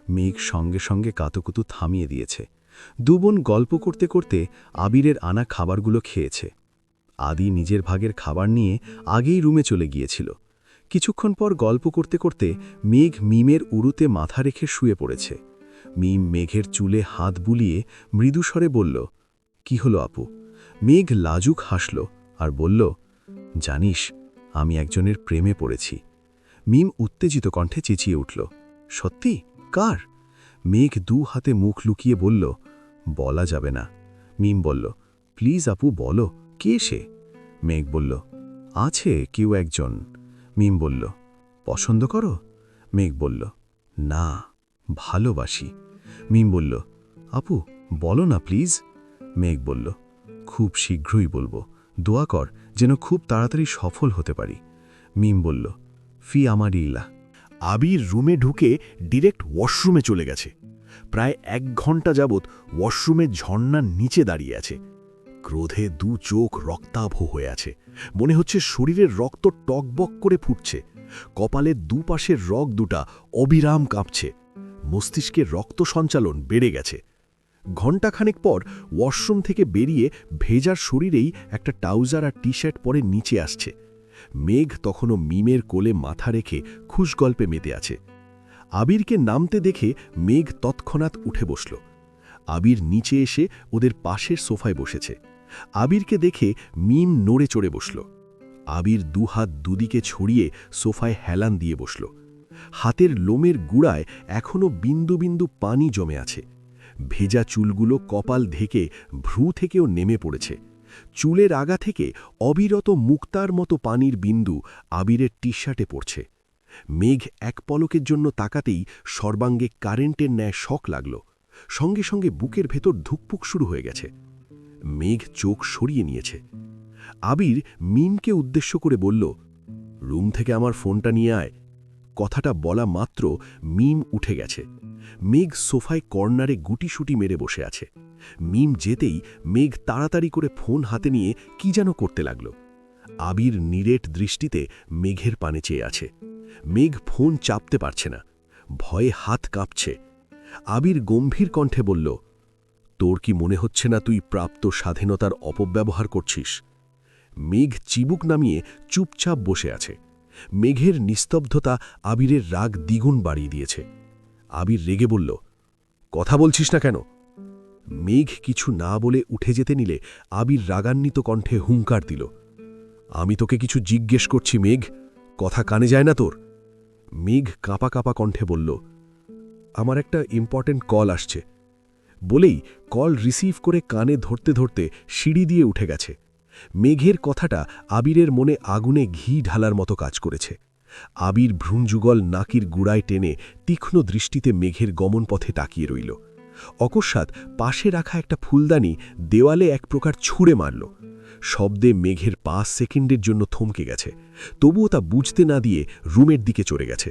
মেঘ সঙ্গে সঙ্গে কাতুকুতু থামিয়ে দিয়েছে। 2 বোন গল্প করতে করতে আবিরের আনা খাবারগুলো খেয়েছে। আদি নিজের ভাগের খাবার নিয়ে আগেই রুমে চলে গিয়েছিল। কিছুক্ষণ পর গল্প করতে করতে মেঘ মিমের উরুতে মাথা রেখে শুয়ে পড়েছে। মিম মেঘের চুলে হাত বুলিয়ে মৃদুস্বরে বলল, কি হলো আপু? মেঘ লাজুক হাসল আর বলল, জানিস আমি একজনের প্রেমে পড়েছি। মিম উত্তেজিত কণ্ঠে চেঁচিয়ে উঠল, সত্যি? কার? মেঘ 2 হাতে মুখ লুকিয়ে বলল, বলা যাবে না। মিম বলল, প্লিজ আপু বলো, কে সে? মেঘ বলল, আছে কেউ একজন। মিম বলল, পছন্দ করো? মেঘ বলল, না, ভালোবাসি। মিম বলল, আপু বলো না প্লিজ। মেঘ বলল, খুব শীঘ্রই বলবো, দোয়া কর যেন খুব তাড়াতাড়ি সফল হতে পারি। মিম বলল, ফি আমারি ইলা। আবির রুমে ঢুকে ডিরেক্ট ওয়াশরুমে চলে গেছে। প্রায় 1 ঘন্টা যাবৎ ওয়াশরুমে ঝর্ণার নিচে দাঁড়িয়ে আছে। ক্রোধে 2 চোখ রক্তাভ হয়ে আছে। মনে হচ্ছে শরীরের রক্ত টকবক করে ফুটছে। কপালের দুপাশের রগ দুটা অবিরাম কাঁপছে। মস্তিষ্কের রক্ত সঞ্চালন বেড়ে গেছে। ঘণ্টাখানেক পর ওয়াশরুম থেকে বেরিয়ে ভেজার শরীরেই একটা ট্রাউজার আর টি-শার্ট পরে নিচে আসছে। মেঘ তখনও মিমের কোলে মাথা রেখে খুশগল্পে মেতে আছে। আবিরকে নামতে দেখে মেঘ তৎক্ষণাৎ উঠে বসল। আবির নিচে এসে ওদের পাশের সোফায় বসেছে। আবিরকে দেখে মিম নড়ে চড়ে বসল। আবির 2 হাত দুদিকে ছড়িয়ে সোফায় হেলান দিয়ে বসল। হাতের লোমের গুড়ায় এখনও বিন্দু বিন্দু পানি জমে আছে। ভেজা চুলগুলো কপাল ঢেকে ভ্রু থেকেও নেমে পড়েছে। চুলের আগা থেকে অবিরত মুক্তার মতো পানির বিন্দু আবিরের টি-শার্টে পড়ছে। মেঘ এক পলকের জন্য তাকাতেই সর্বাঙ্গে কারেন্টের ন্যায় শক লাগল। সঙ্গে সঙ্গে বুকের ভেতর ধুকপুক শুরু হয়ে গেছে। মেঘ চোখ সরিয়ে নিয়েছে। আবির মিমকে উদ্দেশ্য করে বলল, রুম থেকে আমার ফোনটা নিয়ে আয়। কথাটা বলা মাত্র মিম উঠে গেছে। মেঘ সোফায় কর্নারে গুটিসুটি মেরে বসে আছে। মিম যেতেই মেঘ তাড়াতাড়ি করে ফোন হাতে নিয়ে কি যেন করতে লাগল। আবির নিরেট দৃষ্টিতে মেঘের পানে চেয়ে আছে। মেঘ ফোন চাপতে পারছে না, ভয়ে হাত কাঁপছে। আবির গম্ভীর কণ্ঠে বলল, তোর কি মনে হচ্ছে না তুই প্রাপ্ত স্বাধীনতার অপব্যবহার করছিস? মেঘ চিবুক নামিয়ে চুপচাপ বসে আছে। মেঘের নিস্তব্ধতা আবিরের রাগ দ্বিগুণ বাড়িয়ে দিয়েছে। আবির রেগে বলল, কথা বলছিস না কেন? মেঘ কিছু না বলে উঠে যেতে নিলে আবির রাগান্বিত কণ্ঠে হুঙ্কার দিল, আমি তোকে কিছু জিজ্ঞেস করছি মেঘ, কথা কানে যায় না তোর? মেঘ কাঁপা কাঁপা কণ্ঠে বলল, আমার একটা ইম্পর্টেন্ট কল আসছে। বলেই কল রিসিভ করে কানে ধরতে ধরতে সিঁড়ি দিয়ে উঠে গেছে। মেঘের কথাটা আবিরের মনে আগুনে ঘি ঢালার মতো কাজ করেছে। আবির ভ্রূণযুগল নাকির গুড়ায় টেনে তীক্ষ্ণ দৃষ্টিতে মেঘের গমনপথে তাকিয়ে রইল। অকস্মাৎ পাশে রাখা একটা ফুলদানি দেওয়ালে এক প্রকার ছুঁড়ে মারল। শব্দে মেঘের 5 সেকেন্ডের জন্য থমকে গেছে। তবুও তা বুঝতে না দিয়ে রুমের দিকে চলে গেছে।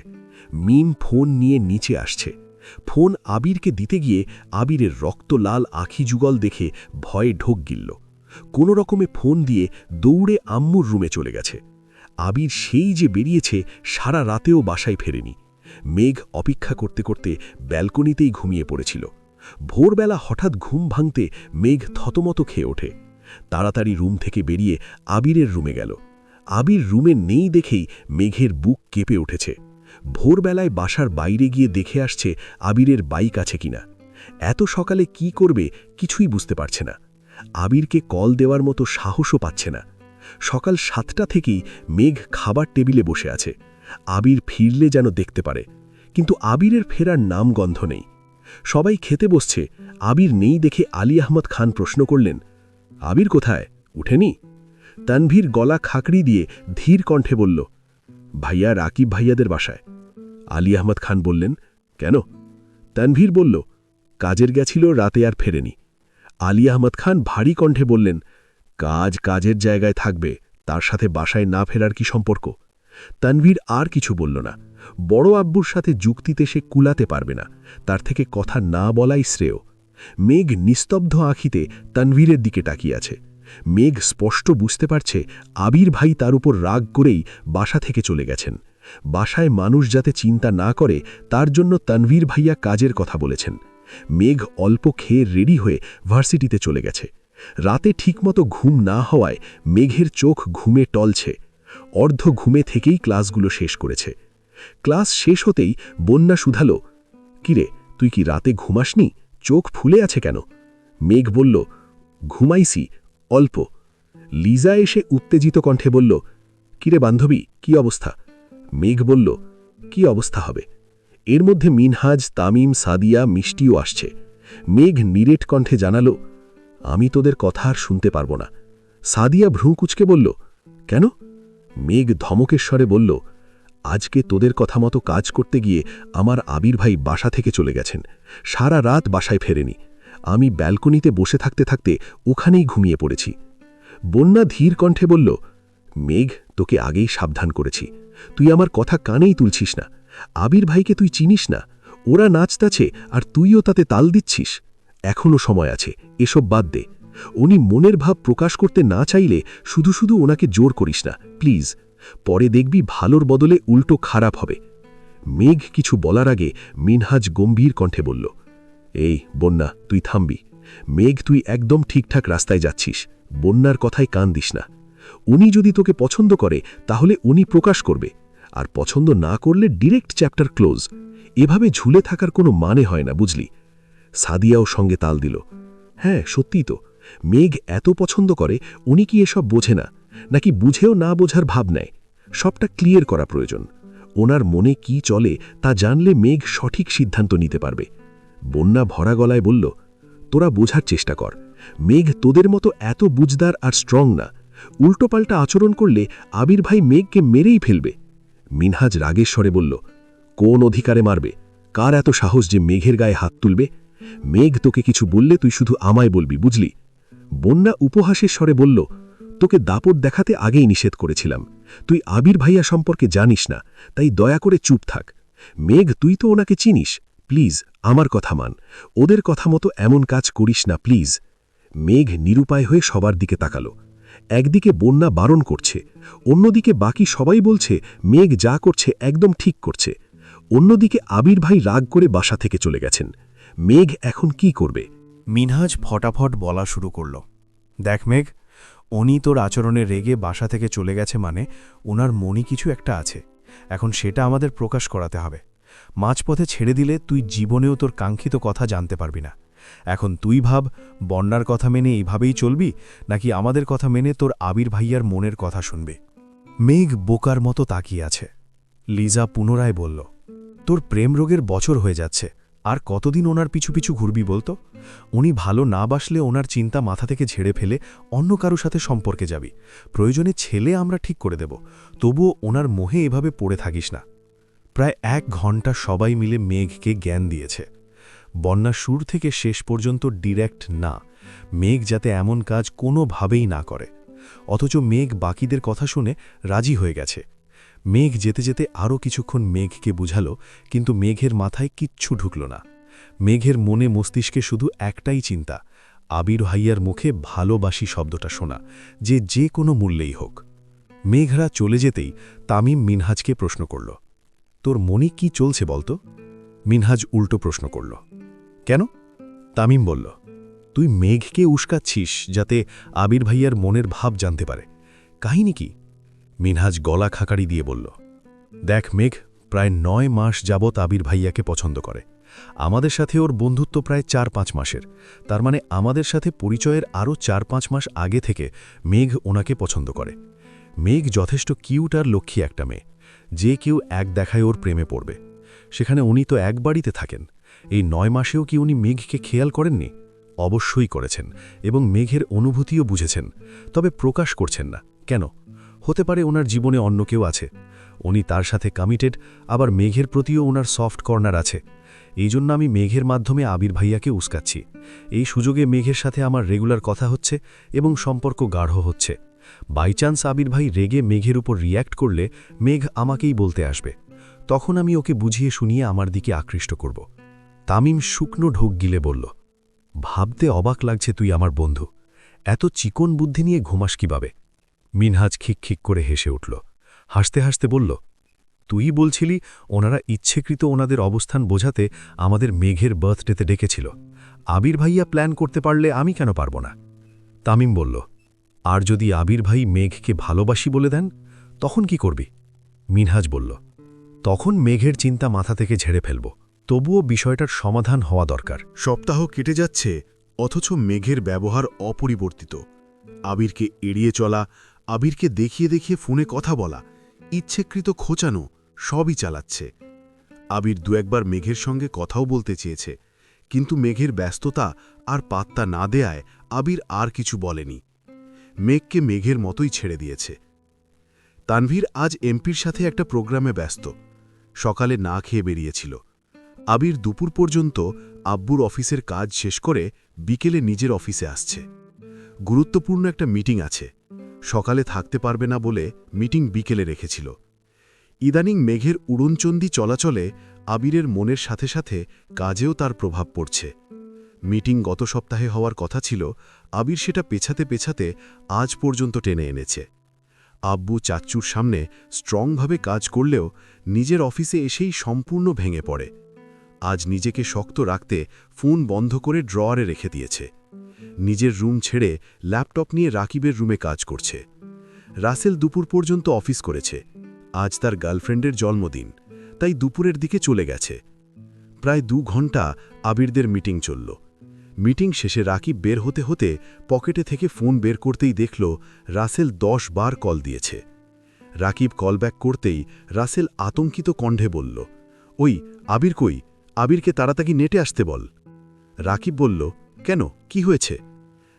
মিম ফোন নিয়ে নিচে আসছে। ফোন আবিরকে দিতে গিয়ে আবিরের রক্তলাল আখি যুগল দেখে ভয়ে ঢোক গিলল। কোনো রকমে ফোন দিয়ে দৌড়ে আম্মুর রুমে চলে গেছে। আবির সেই যে বেরিয়েছে সারা রাতেও বাসায় ফেরেনি। মেঘ অপেক্ষা করতে করতে ব্যালকনিতেই ঘুমিয়ে পড়েছিল। ভোরবেলা হঠাৎ ঘুম ভাঙতে মেঘ থতমত খেয়ে ওঠে। তাড়াতাড়ি রুম থেকে বেরিয়ে আবিরের রুমে গেল। আবির রুমে নেই দেখেই মেঘের বুক কেঁপে উঠেছে। ভোরবেলায় বাসার বাইরে গিয়ে দেখে আসছে আবিরের বাইক আছে কিনা। এত সকালে কি করবে কিছুই বুঝতে পারছে না। আবিরকে কল দেওয়ার মতো সাহসও পাচ্ছে না। সকাল 7টা থেকেই মেঘ খাবার টেবিলে বসে আছে। আবির ফিরলে যেন দেখতে পারে, কিন্তু আবিরের ফেরার নাম গন্ধ নেই। সবাই খেতে বসছে, আবির নেই দেখে আলী আহমদ খান প্রশ্ন করলেন, আবির কোথায়, উঠেনি? তানভীর গলা খাকড়ি দিয়ে ধীর কণ্ঠে বলল, ভাইয়া রাকিব ভাইয়াদের বাসায়। আলী আহমদ খান বললেন, কেন? তানভীর বলল, কাজের গেছিল, রাতে আর ফেরেনি। আলী আহমদ খান ভারী কণ্ঠে বললেন, কাজ কাজের জায়গায় থাকবে, তার সাথে বাসায় না ফেরার কি সম্পর্ক? তানভীর আর কিছু বলল না। বড় আব্বুর সাথে যুক্তিতে সে কুলাতে পারবে না, তার থেকে কথা না বলাই শ্রেয়। মেঘ নিস্তব্ধ আঁখিতে তানভীরের দিকে তাকিয়ে আছে। মেঘ স্পষ্ট বুঝতে পারছে আবির ভাই তার উপর রাগ করেই বাসা থেকে চলে গেছেন। বাসায় মানুষ যাতে চিন্তা না করে তার জন্য তানভীর ভাইয়া কাজের কথা বলেছেন। মেঘ অল্প খেয়ে রেডি হয়ে ভার্সিটিতে চলে গেছে। রাতে ঠিকমতো ঘুম না হওয়ায় মেঘের চোখ ঘুমে টলছে। অর্ধ ঘুমে থেকেই ক্লাসগুলো শেষ করেছে। ক্লাস শেষ হতেই বন্যা শুধালো, কিরে তুই কি রাতে ঘুমাসনি, চোখ ফুলে আছে কেন? মেঘ বলল, ঘুমাইছি অল্প। লিজা এসে উত্তেজিত কণ্ঠে বলল, কিরে বান্ধবী, কি অবস্থা? মেঘ বলল, কি অবস্থা হবে? এর মধ্যে মিনহাজ, তামিম, সাদিয়া, মিষ্টিও আসছে। মেঘ নিরেট কণ্ঠে জানালো, আমি তোদের কথা আর শুনতে পারব না। সাদিয়া ভ্রু কুঁচকে বলল, কেন? মেঘ ধমকের স্বরে বলল, আজকে তোদের কথা মতো কাজ করতে গিয়ে আমার আবির ভাই বাসা থেকে চলে গেছেন। সারা রাত বাসায় ফেরেনি। আমি ব্যালকনিতে বসে থাকতে থাকতে ওখানেই ঘুমিয়ে পড়েছি। বন্যা ধীর কণ্ঠে বলল, মেঘ, তোকে আগেই সাবধান করেছি। তুই আমার কথা কানেই তুলছিস না। আবির ভাইকে তুই চিনিস না। ওরা নাচতাছে আর তুইও তাতে তাল দিচ্ছিস। এখনও সময় আছে, এসব বাদ দে। উনি মনের ভাব প্রকাশ করতে না চাইলে শুধু শুধু ওনাকে জোর করিস না, প্লিজ। পরে দেখবি ভালোর বদলে উল্টো খারাপ হবে। মেঘ কিছু বলার আগে মিনহাজ গম্ভীর কণ্ঠে বলল, এই বন্যা, তুই থামবি। মেঘ, তুই একদম ঠিকঠাক রাস্তায় যাচ্ছিস। বন্যার কথায় কান দিস না। উনি যদি তোকে পছন্দ করে তাহলে উনি প্রকাশ করবে, আর পছন্দ না করলে ডিরেক্ট চ্যাপ্টার ক্লোজ। এভাবে ঝুলে থাকার কোনো মানে হয় না, বুঝলি? সাদিয়াও সঙ্গে তাল দিল, হ্যাঁ সত্যিই তো। মেঘ এত পছন্দ করে, উনি কি এসব বোঝে না, নাকি বুঝেও না বোঝার ভাব নেয়? সবটা ক্লিয়ার করা প্রয়োজন। ওনার মনে কি চলে তা জানলে মেঘ সঠিক সিদ্ধান্ত নিতে পারবে। বন্যা ভরা গলায় বলল, তোরা বোঝার চেষ্টা কর। মেঘ তোদের মতো এত বুঝদার আর স্ট্রং না। উল্টোপাল্টা আচরণ করলে আবির ভাই মেঘকে মেরেই ফেলবে। মিনহাজ রাগের স্বরে বলল, কোন অধিকারে মারবে? কার এত সাহস যে মেঘের গায়ে হাত তুলবে? মেঘ তোকে কিছু বললে তুই শুধু আমায় বলবি, বুঝলি? বন্যা উপহাসের স্বরে বলল, তোকে দাপট দেখাতে আগেই নিষেধ করেছিলাম। তুই আবির ভাইয়া সম্পর্কে জানিস না, তাই দয়া করে চুপ থাক। মেঘ, তুই তো ওনাকে চিনিস। প্লিজ আমার কথা মান। ওদের কথা মতো এমন কাজ করিস না, প্লিজ। মেঘ নিরুপায় হয়ে সবার দিকে তাকালো। একদিকে বন্যা বারণ করছে, অন্যদিকে বাকি সবাই বলছে মেঘ যা করছে একদম ঠিক করছে। অন্যদিকে আবির ভাই রাগ করে বাসা থেকে চলে গেছেন। মেঘ এখন কি করবে? মিনহাজ ফটাফট বলা শুরু করল, দেখ মেঘ, উনি তোর আচরণে রেগে বাসা থেকে চলে গেছে মানে ওনার মনে কিছু একটা আছে। এখন সেটা আমাদের প্রকাশ করাতে হবে। মাঝপথে ছেড়ে দিলে তুই জীবনেও তোর কাঙ্ক্ষিত কথা জানতে পারবি না। এখন তুই ভাব, বন্যার কথা মেনে এইভাবেই চলবি, নাকি আমাদের কথা মেনে তোর আবির ভাইয়ার মনের কথা শুনবে? মেঘ বোকার মতো তাকিয়ে আছে। লিজা পুনরায় বলল, তোর প্রেম রোগের বছর হয়ে যাচ্ছে, আর কতদিন ওনার পিছু পিছু ঘুরবি বলতো? উনি ভালো না বাসলে ওনার চিন্তা মাথা থেকে ঝেড়ে ফেলে অন্য কারো সাথে সম্পর্কে যাবি। প্রয়োজনে ছেলে আমরা ঠিক করে দেব, তবুও ওনার মোহে এভাবে পড়ে থাকিস না। প্রায় 1 ঘন্টা সবাই মিলে মেঘকে জ্ঞান দিয়েছে। বন্যা সুর থেকে শেষ পর্যন্ত ডিরেক্ট না, মেঘ যাতে এমন কাজ কোনোভাবেই না করে। অথচ মেঘ বাকিদের কথা শুনে রাজি হয়ে গেছে। মেঘ যেতে যেতে আরও কিছুক্ষণ মেঘকে বুঝালো, কিন্তু মেঘের মাথায় কিচ্ছু ঢুকল না। মেঘের মনে মস্তিষ্কে শুধু একটাই চিন্তা, আবির ভাইয়ার মুখে ভালোবাসি শব্দটা শোনা, যে কোনো মূল্যেই হোক। মেঘরা চলে যেতেই তামিম মিনহাজকে প্রশ্ন করল, তোর মনে কি চলছে বলতো? মিনহাজ উল্টো প্রশ্ন করল, কেন? তামিম বলল, তুই মেঘকে উস্কাচ্ছিস যাতে আবির ভাইয়ার মনের ভাব জানতে পারে। কাহিনী কি? মিনহাজ গলা খাকারি দিয়ে বলল, দেখ মেঘ, প্রায় 9 মাস যাবৎ আবির ভাইয়াকে পছন্দ করে। আমাদের সাথে ওর বন্ধুত্ব প্রায় 4-5 মাসের। তার মানে আমাদের সাথে পরিচয়ের আরও 4-5 মাস আগে থেকে মেঘ ওনাকে পছন্দ করে। মেঘ যথেষ্ট কিউট আর লক্ষ্মী একটা মেয়ে, যে কেউ এক দেখায় ওর প্রেমে পড়বে। সেখানে উনি তো এক বাড়িতে থাকেন। এই 9 মাসেও কি উনি মেঘকে খেয়াল করেননি? অবশ্যই করেছেন, এবং মেঘের অনুভূতিও বুঝেছেন, তবে প্রকাশ করছেন না। কেন? হতে পারে ওনার জীবনে অন্য কেউ আছে। উনি তার সাথে কমিটেড, আবার মেঘের প্রতিও ওনার সফট কর্নার আছে। এই জন্য আমি মেঘের মাধ্যমে আবির ভাইয়াকে উস্কাচ্ছি। এই সুযোগে মেঘের সাথে আমার রেগুলার কথা হচ্ছে এবং সম্পর্ক গাঢ় হচ্ছে। বাই চান্স আবির ভাই রেগে মেঘের উপর রিয়্যাক্ট করলে মেঘ আমাকেই বলতে আসবে। তখন আমি ওকে বুঝিয়ে শুনিয়ে আমার দিকে আকৃষ্ট করব। তামিম শুকনো ঢোক গিলে বলল, ভাবতে অবাক লাগছে তুই আমার বন্ধু। এত চিকন বুদ্ধি নিয়ে ঘুমাস কিভাবে? মিনহাজ খিক করে হেসে উঠল। হাসতে হাসতে বলল, তুই বলছিলি ওনারা ইচ্ছেকৃত ওনাদের অবস্থান বোঝাতে আমাদের মেঘের বার্থডেতে ডেকেছিল। আবির ভাইয়া প্ল্যান করতে পারলে আমি কেন পারব না? তামিম বলল, আর যদি আবির ভাই মেঘকে ভালোবাসি বলে দেন, তখন কি করবি? মিনহাজ বলল, তখন মেঘের চিন্তা মাথা থেকে ঝেড়ে ফেলব। তবুও বিষয়টার সমাধান হওয়া দরকার। সপ্তাহ কেটে যাচ্ছে, অথচ মেঘের ব্যবহার অপরিবর্তিত। আবিরকে এড়িয়ে চলা, আবিরকে দেখিয়ে দেখিয়ে ফোনে কথা বলা, ইচ্ছেকৃত খোঁচানো, সবই চালাচ্ছে। আবির দু একবার মেঘের সঙ্গে কথাও বলতে চেয়েছে, কিন্তু মেঘের ব্যস্ততা আর পাত্তা না দেয়ায় আবির আর কিছু বলেনি। মেঘকে মেঘের মতোই ছেড়ে দিয়েছে। তানভীর আজ এমপির সাথে একটা প্রোগ্রামে ব্যস্ত। সকালে না খেয়ে বেরিয়েছিল। আবির দুপুর পর্যন্ত আব্বুর অফিসের কাজ শেষ করে বিকেলে নিজের অফিসে আসছে। গুরুত্বপূর্ণ একটা মিটিং আছে। সকালে থাকতে পারবে না বলে মিটিং বিকেলে রেখেছিল। ইদানিং মেঘের উড়নচণ্ডী চলাচলে আবিরের মনের সাথে সাথে কাজেও তার প্রভাব পড়ছে। মিটিং গত সপ্তাহে হওয়ার কথা ছিল, আবির সেটা পেছাতে পেছাতে আজ পর্যন্ত টেনে এনেছে। আব্বু চাচ্চুর সামনে স্ট্রংভাবে কাজ করলেও নিজের অফিসে এসেই সম্পূর্ণ ভেঙে পড়ে। আজ নিজেকে শক্ত রাখতে ফোন বন্ধ করে ড্রয়ারে রেখে দিয়েছে। নিজের রুম ছেড়ে ল্যাপটপ নিয়ে রাকিবের রুমে কাজ করছে। রাসেল দুপুর পর্যন্ত অফিস করেছে। আজ তার গার্লফ্রেন্ডের জন্মদিন, তাই দুপুরের দিকে চলে গেছে। প্রায় 2 ঘন্টা আবিরদের মিটিং চলল। মিটিং শেষে রাকিব বের হতে হতে পকেটে থেকে ফোন বের করতেই দেখল রাসেল 10 বার কল দিয়েছে। রাকিব কল ব্যাক করতেই রাসেল আতঙ্কিত কণ্ঠে বলল, ওই আবির কই? আবিরকে তাড়াতাড়ি নেটে আসতে বল। রাকিব বলল, কেন, কি হয়েছে?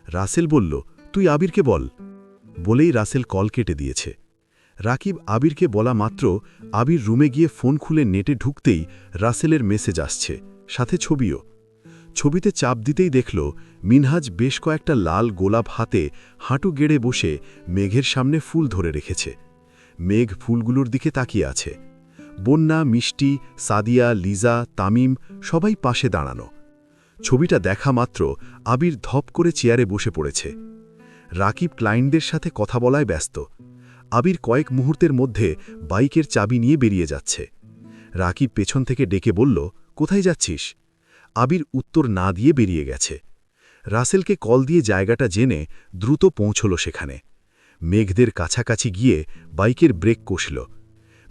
রাসেল বলল, তুই আবিরকে বল। বলেই রাসেল কল কেটে দিয়েছে। রাকিব আবিরকে বলা মাত্র আবির রুমে গিয়ে ফোন খুলে নেটে ঢুকতেই রাসেলের মেসেজ আসছে, সাথে ছবিও। ছবিতে চাপ দিতেই দেখল মিনহাজ বেশ কয়েকটা লাল গোলাপ হাতে হাঁটু গেড়ে বসে মেঘের সামনে ফুল ধরে রেখেছে। মেঘ ফুলগুলোর দিকে তাকিয়ে আছে। বন্যা, মিষ্টি, সাদিয়া, লিজা, তামিম সবাই পাশে দাঁড়ানো। ছবিটা দেখা মাত্র আবির ধপ করে চেয়ারে বসে পড়েছে। রাকিব ক্লায়েন্টদের সাথে কথা বলায় ব্যস্ত। আবির কয়েক মুহূর্তের মধ্যে বাইকের চাবি নিয়ে বেরিয়ে যাচ্ছে। রাকিব পেছন থেকে ডেকে বলল, কোথায় যাচ্ছিস? আবির উত্তর না দিয়ে বেরিয়ে গেছে। রাসেলকে কল দিয়ে জায়গাটা জেনে দ্রুত পৌঁছল সেখানে। মেঘদের কাছাকাছি গিয়ে বাইকের ব্রেক কষল।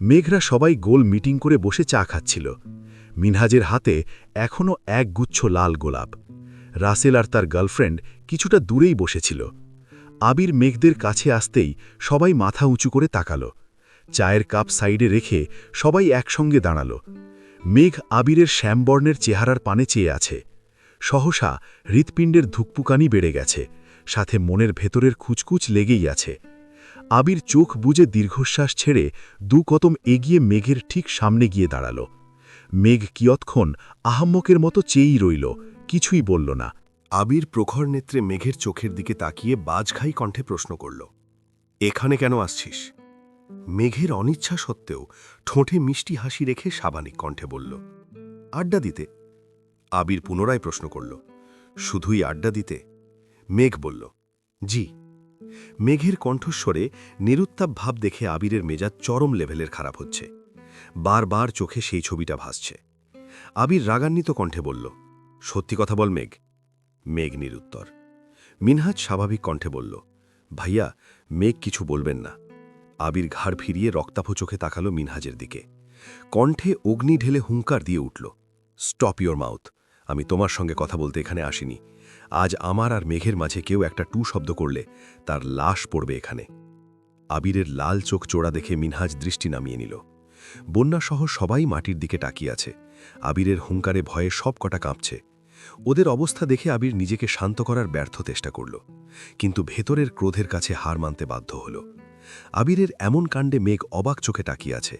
মেঘরা সবাই গোল মিটিং করে বসে চা খাচ্ছিল। মিনহাজের হাতে এখনও এক গুচ্ছ লাল গোলাপ। রাসেল আর তার গার্লফ্রেন্ড কিছুটা দূরেই বসেছিল। আবির মেঘদের কাছে আসতেই সবাই মাথা উঁচু করে তাকালো। চায়ের কাপ সাইডে রেখে সবাই একসঙ্গে দাঁড়ালো। মেঘ আবিরের শ্যামবর্ণের চেহারার পানে চেয়ে আছে। সহসা হৃৎপিণ্ডের ধুকপুকানি বেড়ে গেছে, সাথে মনের ভেতরের খুচকুচ লেগেই আছে। আবির চোখ বুজে দীর্ঘশ্বাস ছেড়ে 2 কদম এগিয়ে মেঘের ঠিক সামনে গিয়ে দাঁড়াল। মেঘ কিয়ৎক্ষণ আহাম্মকের মতো চেয়েই রইল, কিছুই বলল না। আবির প্রখর নেত্রে মেঘের চোখের দিকে তাকিয়ে বাজখাই কণ্ঠে প্রশ্ন করল, এখানে কেন আসছিস? মেঘের অনিচ্ছা সত্ত্বেও ঠোঁটে মিষ্টি হাসি রেখে স্বাভাবিক কণ্ঠে বলল, আড্ডা দিতে। আবির পুনরায় প্রশ্ন করল, শুধুই আড্ডা দিতে? মেঘ বলল, জি। মেঘের কণ্ঠস্বরে নিরুত্তাপ ভাব দেখে আবিরের মেজাজ চরম লেভেলের খারাপ হচ্ছে। বারবার চোখে সেই ছবিটা ভাসছে। আবির রাগান্বিত কণ্ঠে বলল, সত্যি কথা বল মেঘ। মেঘ নিরুত্তর। মিনহাজ স্বাভাবিক কণ্ঠে বলল, ভাইয়া, মেঘ কিছু বলবেন না। আবির ঘাড় ফিরিয়ে রক্তাভ চোখে তাকালো মিনহাজের দিকে। কণ্ঠে অগ্নি ঢেলে হুঙ্কার দিয়ে উঠল, স্টপ ইয়োর মাউথ। আমি তোমার সঙ্গে কথা বলতে এখানে আসিনি। আজ আমার আর মেঘের মাঝে কেউ একটা টু শব্দ করলে তার লাশ পড়বে এখানে। আবিরের লাল চোখ চোড়া দেখে মিনহাজ দৃষ্টি নামিয়ে নিল। বন্যাসহ সবাই মাটির দিকে তাকিয়ে আছে। আবিরের হুঙ্কারে ভয়ে সব কটা কাঁপছে। ওদের অবস্থা দেখে আবির নিজেকে শান্ত করার ব্যর্থ চেষ্টা করল, কিন্তু ভেতরের ক্রোধের কাছে হার মানতে বাধ্য হল। আবিরের এমন কাণ্ডে মেঘ অবাক চোখে তাকিয়ে আছে।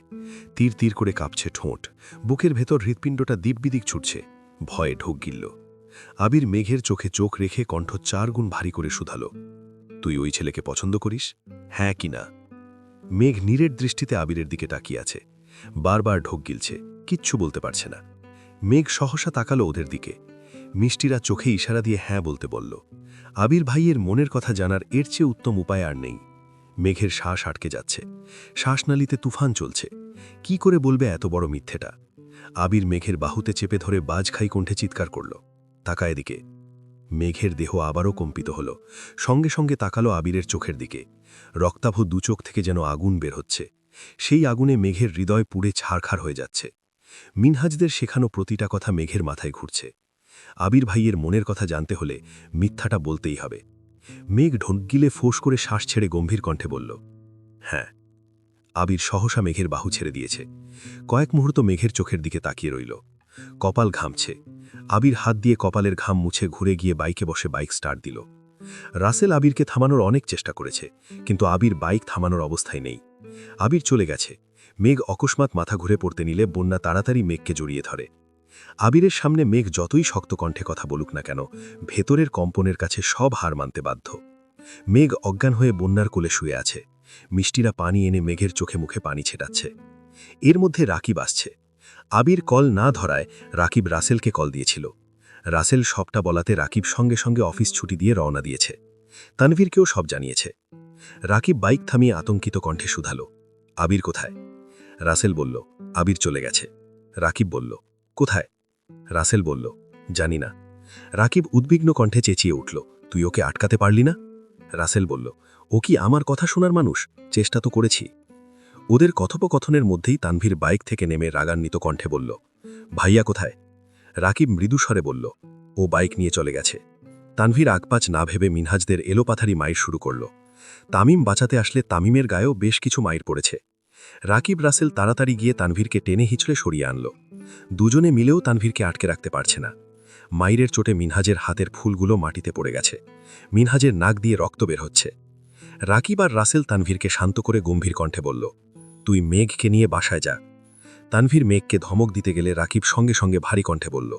তীর তীর করে কাঁপছে ঠোঁট, বুকের ভেতর হৃৎপিণ্ডটা দিকবিদিক ছুটছে, ভয়ে ঢোক গিলল। আবির মেঘের চোখে চোখ রেখে কণ্ঠ 4 গুণ ভারী করে শুধালো, তুই ওই ছেলেকে পছন্দ করিস, হ্যাঁ কি না? মেঘ নীরের দৃষ্টিতে আবিরের দিকে তাকিয়ে আছে, বারবার ঢোক গিলছে, কিচ্ছু বলতে পারছে না। মেঘ সহসা তাকালো ওদের দিকে। মিষ্টিরা চোখে ইশারা দিয়ে হ্যাঁ বলতে বলল। আবির ভাইয়ের মনের কথা জানার এর চেয়ে উত্তম উপায় আর নেই। মেঘের শ্বাস আটকে যাচ্ছে, শ্বাসনালীতে তুফান চলছে। কি করে বলবে এত বড় মিথ্যেটা? আবির মেঘের বাহুতে চেপে ধরে বাজখাই কণ্ঠে চিৎকার করল, তাকা এদিকে। মেঘের দেহ আবারও কম্পিত হল, সঙ্গে সঙ্গে তাকালো আবিরের চোখের দিকে। রক্তাভ 2 চোখ থেকে যেন আগুন বের হচ্ছে। সেই আগুনে মেঘের হৃদয় পুড়ে ছারখার হয়ে যাচ্ছে। মিনহাজদের শেখানো প্রতিটা কথা মেঘের মাথায় ঘুরছে। আবির ভাইয়ের মনের কথা জানতে হলে মিথ্যাটা বলতেই হবে। মেঘ ঢোক গিলে ফোঁস করে শ্বাস ছেড়ে গম্ভীর কণ্ঠে বলল, হ্যাঁ। আবির সহসা মেঘের বাহু ছেড়ে দিয়েছে। কয়েক মুহূর্ত মেঘের চোখের দিকে তাকিয়ে রইল। কপাল ঘামছে। আবির হাত দিয়ে কপালের ঘাম মুছে ঘুরে গিয়ে বাইকে বসে বাইক স্টার্ট দিল। রাসেল আবিরকে থামানোর অনেক চেষ্টা করেছে, কিন্তু আবির বাইক থামানোর অবস্থায় নেই। আবির চলে গেছে। মেঘ অকস্মাৎ মাথা ঘুরে পড়তে নিলে বন্যা তাড়াতাড়ি মেঘকে জড়িয়ে ধরে। আবিরের সামনে মেঘ যতই শক্ত কণ্ঠে কথা বলুক না কেন, ভেতরের কম্পনের কাছে সব হার মানতে বাধ্য। মেঘ অজ্ঞান হয়ে বন্যার কোলে শুয়ে আছে। মিষ্টিরা পানি এনে মেঘের চোখে মুখে পানি ছেটাচ্ছে। এর মধ্যে রাকিব আসছে। আবির কল না ধরায় রাকিব রাসেলকে কল দিয়েছিল। রাসেল সবটা বলাতে রাকিব সঙ্গে সঙ্গে অফিস ছুটি দিয়ে রওনা দিয়েছে। তানভীরকেও সব জানিয়েছে। রাকিব বাইক থামিয়ে আতঙ্কিত কণ্ঠে শুধালো, আবির কোথায়? রাসেল বলল, আবির চলে গেছে। রাকিব বলল, কোথায়? রাসেল বলল, জানি না। রাকিব উদ্বিগ্ন কণ্ঠে চেঁচিয়ে উঠল, তুই ওকে আটকাতে পারলি না? রাসেল বলল, ও কি আমার কথা শোনার মানুষ? চেষ্টা তো করেছি। ওদের কথোপকথনের মধ্যেই তানভীর বাইক থেকে নেমে রাগান্বিত কণ্ঠে বলল, ভাইয়া কোথায়? রাকিব মৃদুস্বরে বলল, ও বাইক নিয়ে চলে গেছে। তানভীর আগপাচ না ভেবে মিনহাজদের এলোপাথারি মাইর শুরু করল। তামিম বাঁচাতে আসলে তামিমের গায়েও বেশ কিছু মাইর পড়েছে। রাকিব রাসেল তাড়াতাড়ি গিয়ে তানভীরকে টেনে হিঁচড়ে সরিয়ে আনল। দুজনে মিলেও তানভীরকে আটকে রাখতে পারছে না। মাইরের চোটে মিনহাজের হাতের ফুলগুলো মাটিতে পড়ে গেছে। মিনহাজের নাক দিয়ে রক্ত বের হচ্ছে। রাকিব আর রাসেল তানভীরকে শান্ত করে গম্ভীর কণ্ঠে বলল, তুই মেঘকে নিয়ে বাসায় যা। তানভীর মেঘকে ধমক দিতে গেলে রাকিব সঙ্গে সঙ্গে ভারী কণ্ঠে বলল,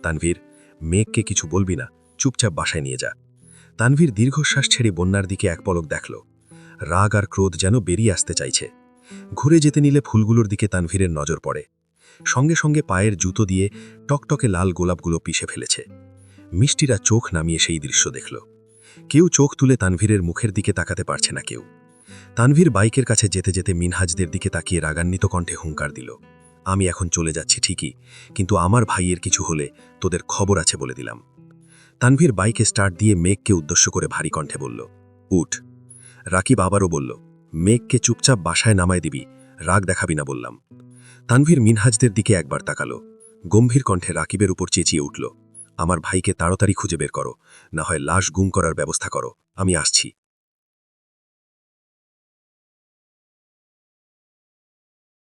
তানভীর, মেঘকে কিছু বলবি না, চুপচাপ বাসায় নিয়ে যা। তানভীর দীর্ঘশ্বাস ছেড়ে বন্যার দিকে এক পলক দেখল। রাগ আর ক্রোধ যেন বেরিয়ে আসতে চাইছে। ঘুরে যেতে নিলে ফুলগুলোর দিকে তানভীরের নজর পড়ে। সঙ্গে সঙ্গে পায়ের জুতো দিয়ে টকটকে লাল গোলাপগুলো পিষে ফেলেছে। মিষ্টিরা চোখ নামিয়ে সেই দৃশ্য দেখল। কেউ চোখ তুলে তানভীরের মুখের দিকে তাকাতে পারছে না কেউ। তানভীর বাইকের কাছে যেতে যেতে মিনহাজদের দিকে তাকিয়ে রাগান্বিত কণ্ঠে হুঙ্কার দিল, আমি এখন চলে যাচ্ছি ঠিকই, কিন্তু আমার ভাইয়ের কিছু হলে তোদের খবর আছে বলে দিলাম। তানভীর বাইকে স্টার্ট দিয়ে মেঘকে উদ্দেশ্য করে ভারী কণ্ঠে বলল, উঠ। রাকিব আবারও বলল, মেঘকে চুপচাপ বাসায় নামায় দিবি, রাগ দেখাবি না বললাম। তানভীর মিনহাজদের দিকে একবার তাকালো। গম্ভীর কণ্ঠে রাকিবের উপর চেঁচিয়ে উঠল, আমার ভাইকে তাড়াতাড়ি খুঁজে বের করো, না হয় লাশ গুম করার ব্যবস্থা করো, আমি আসছি।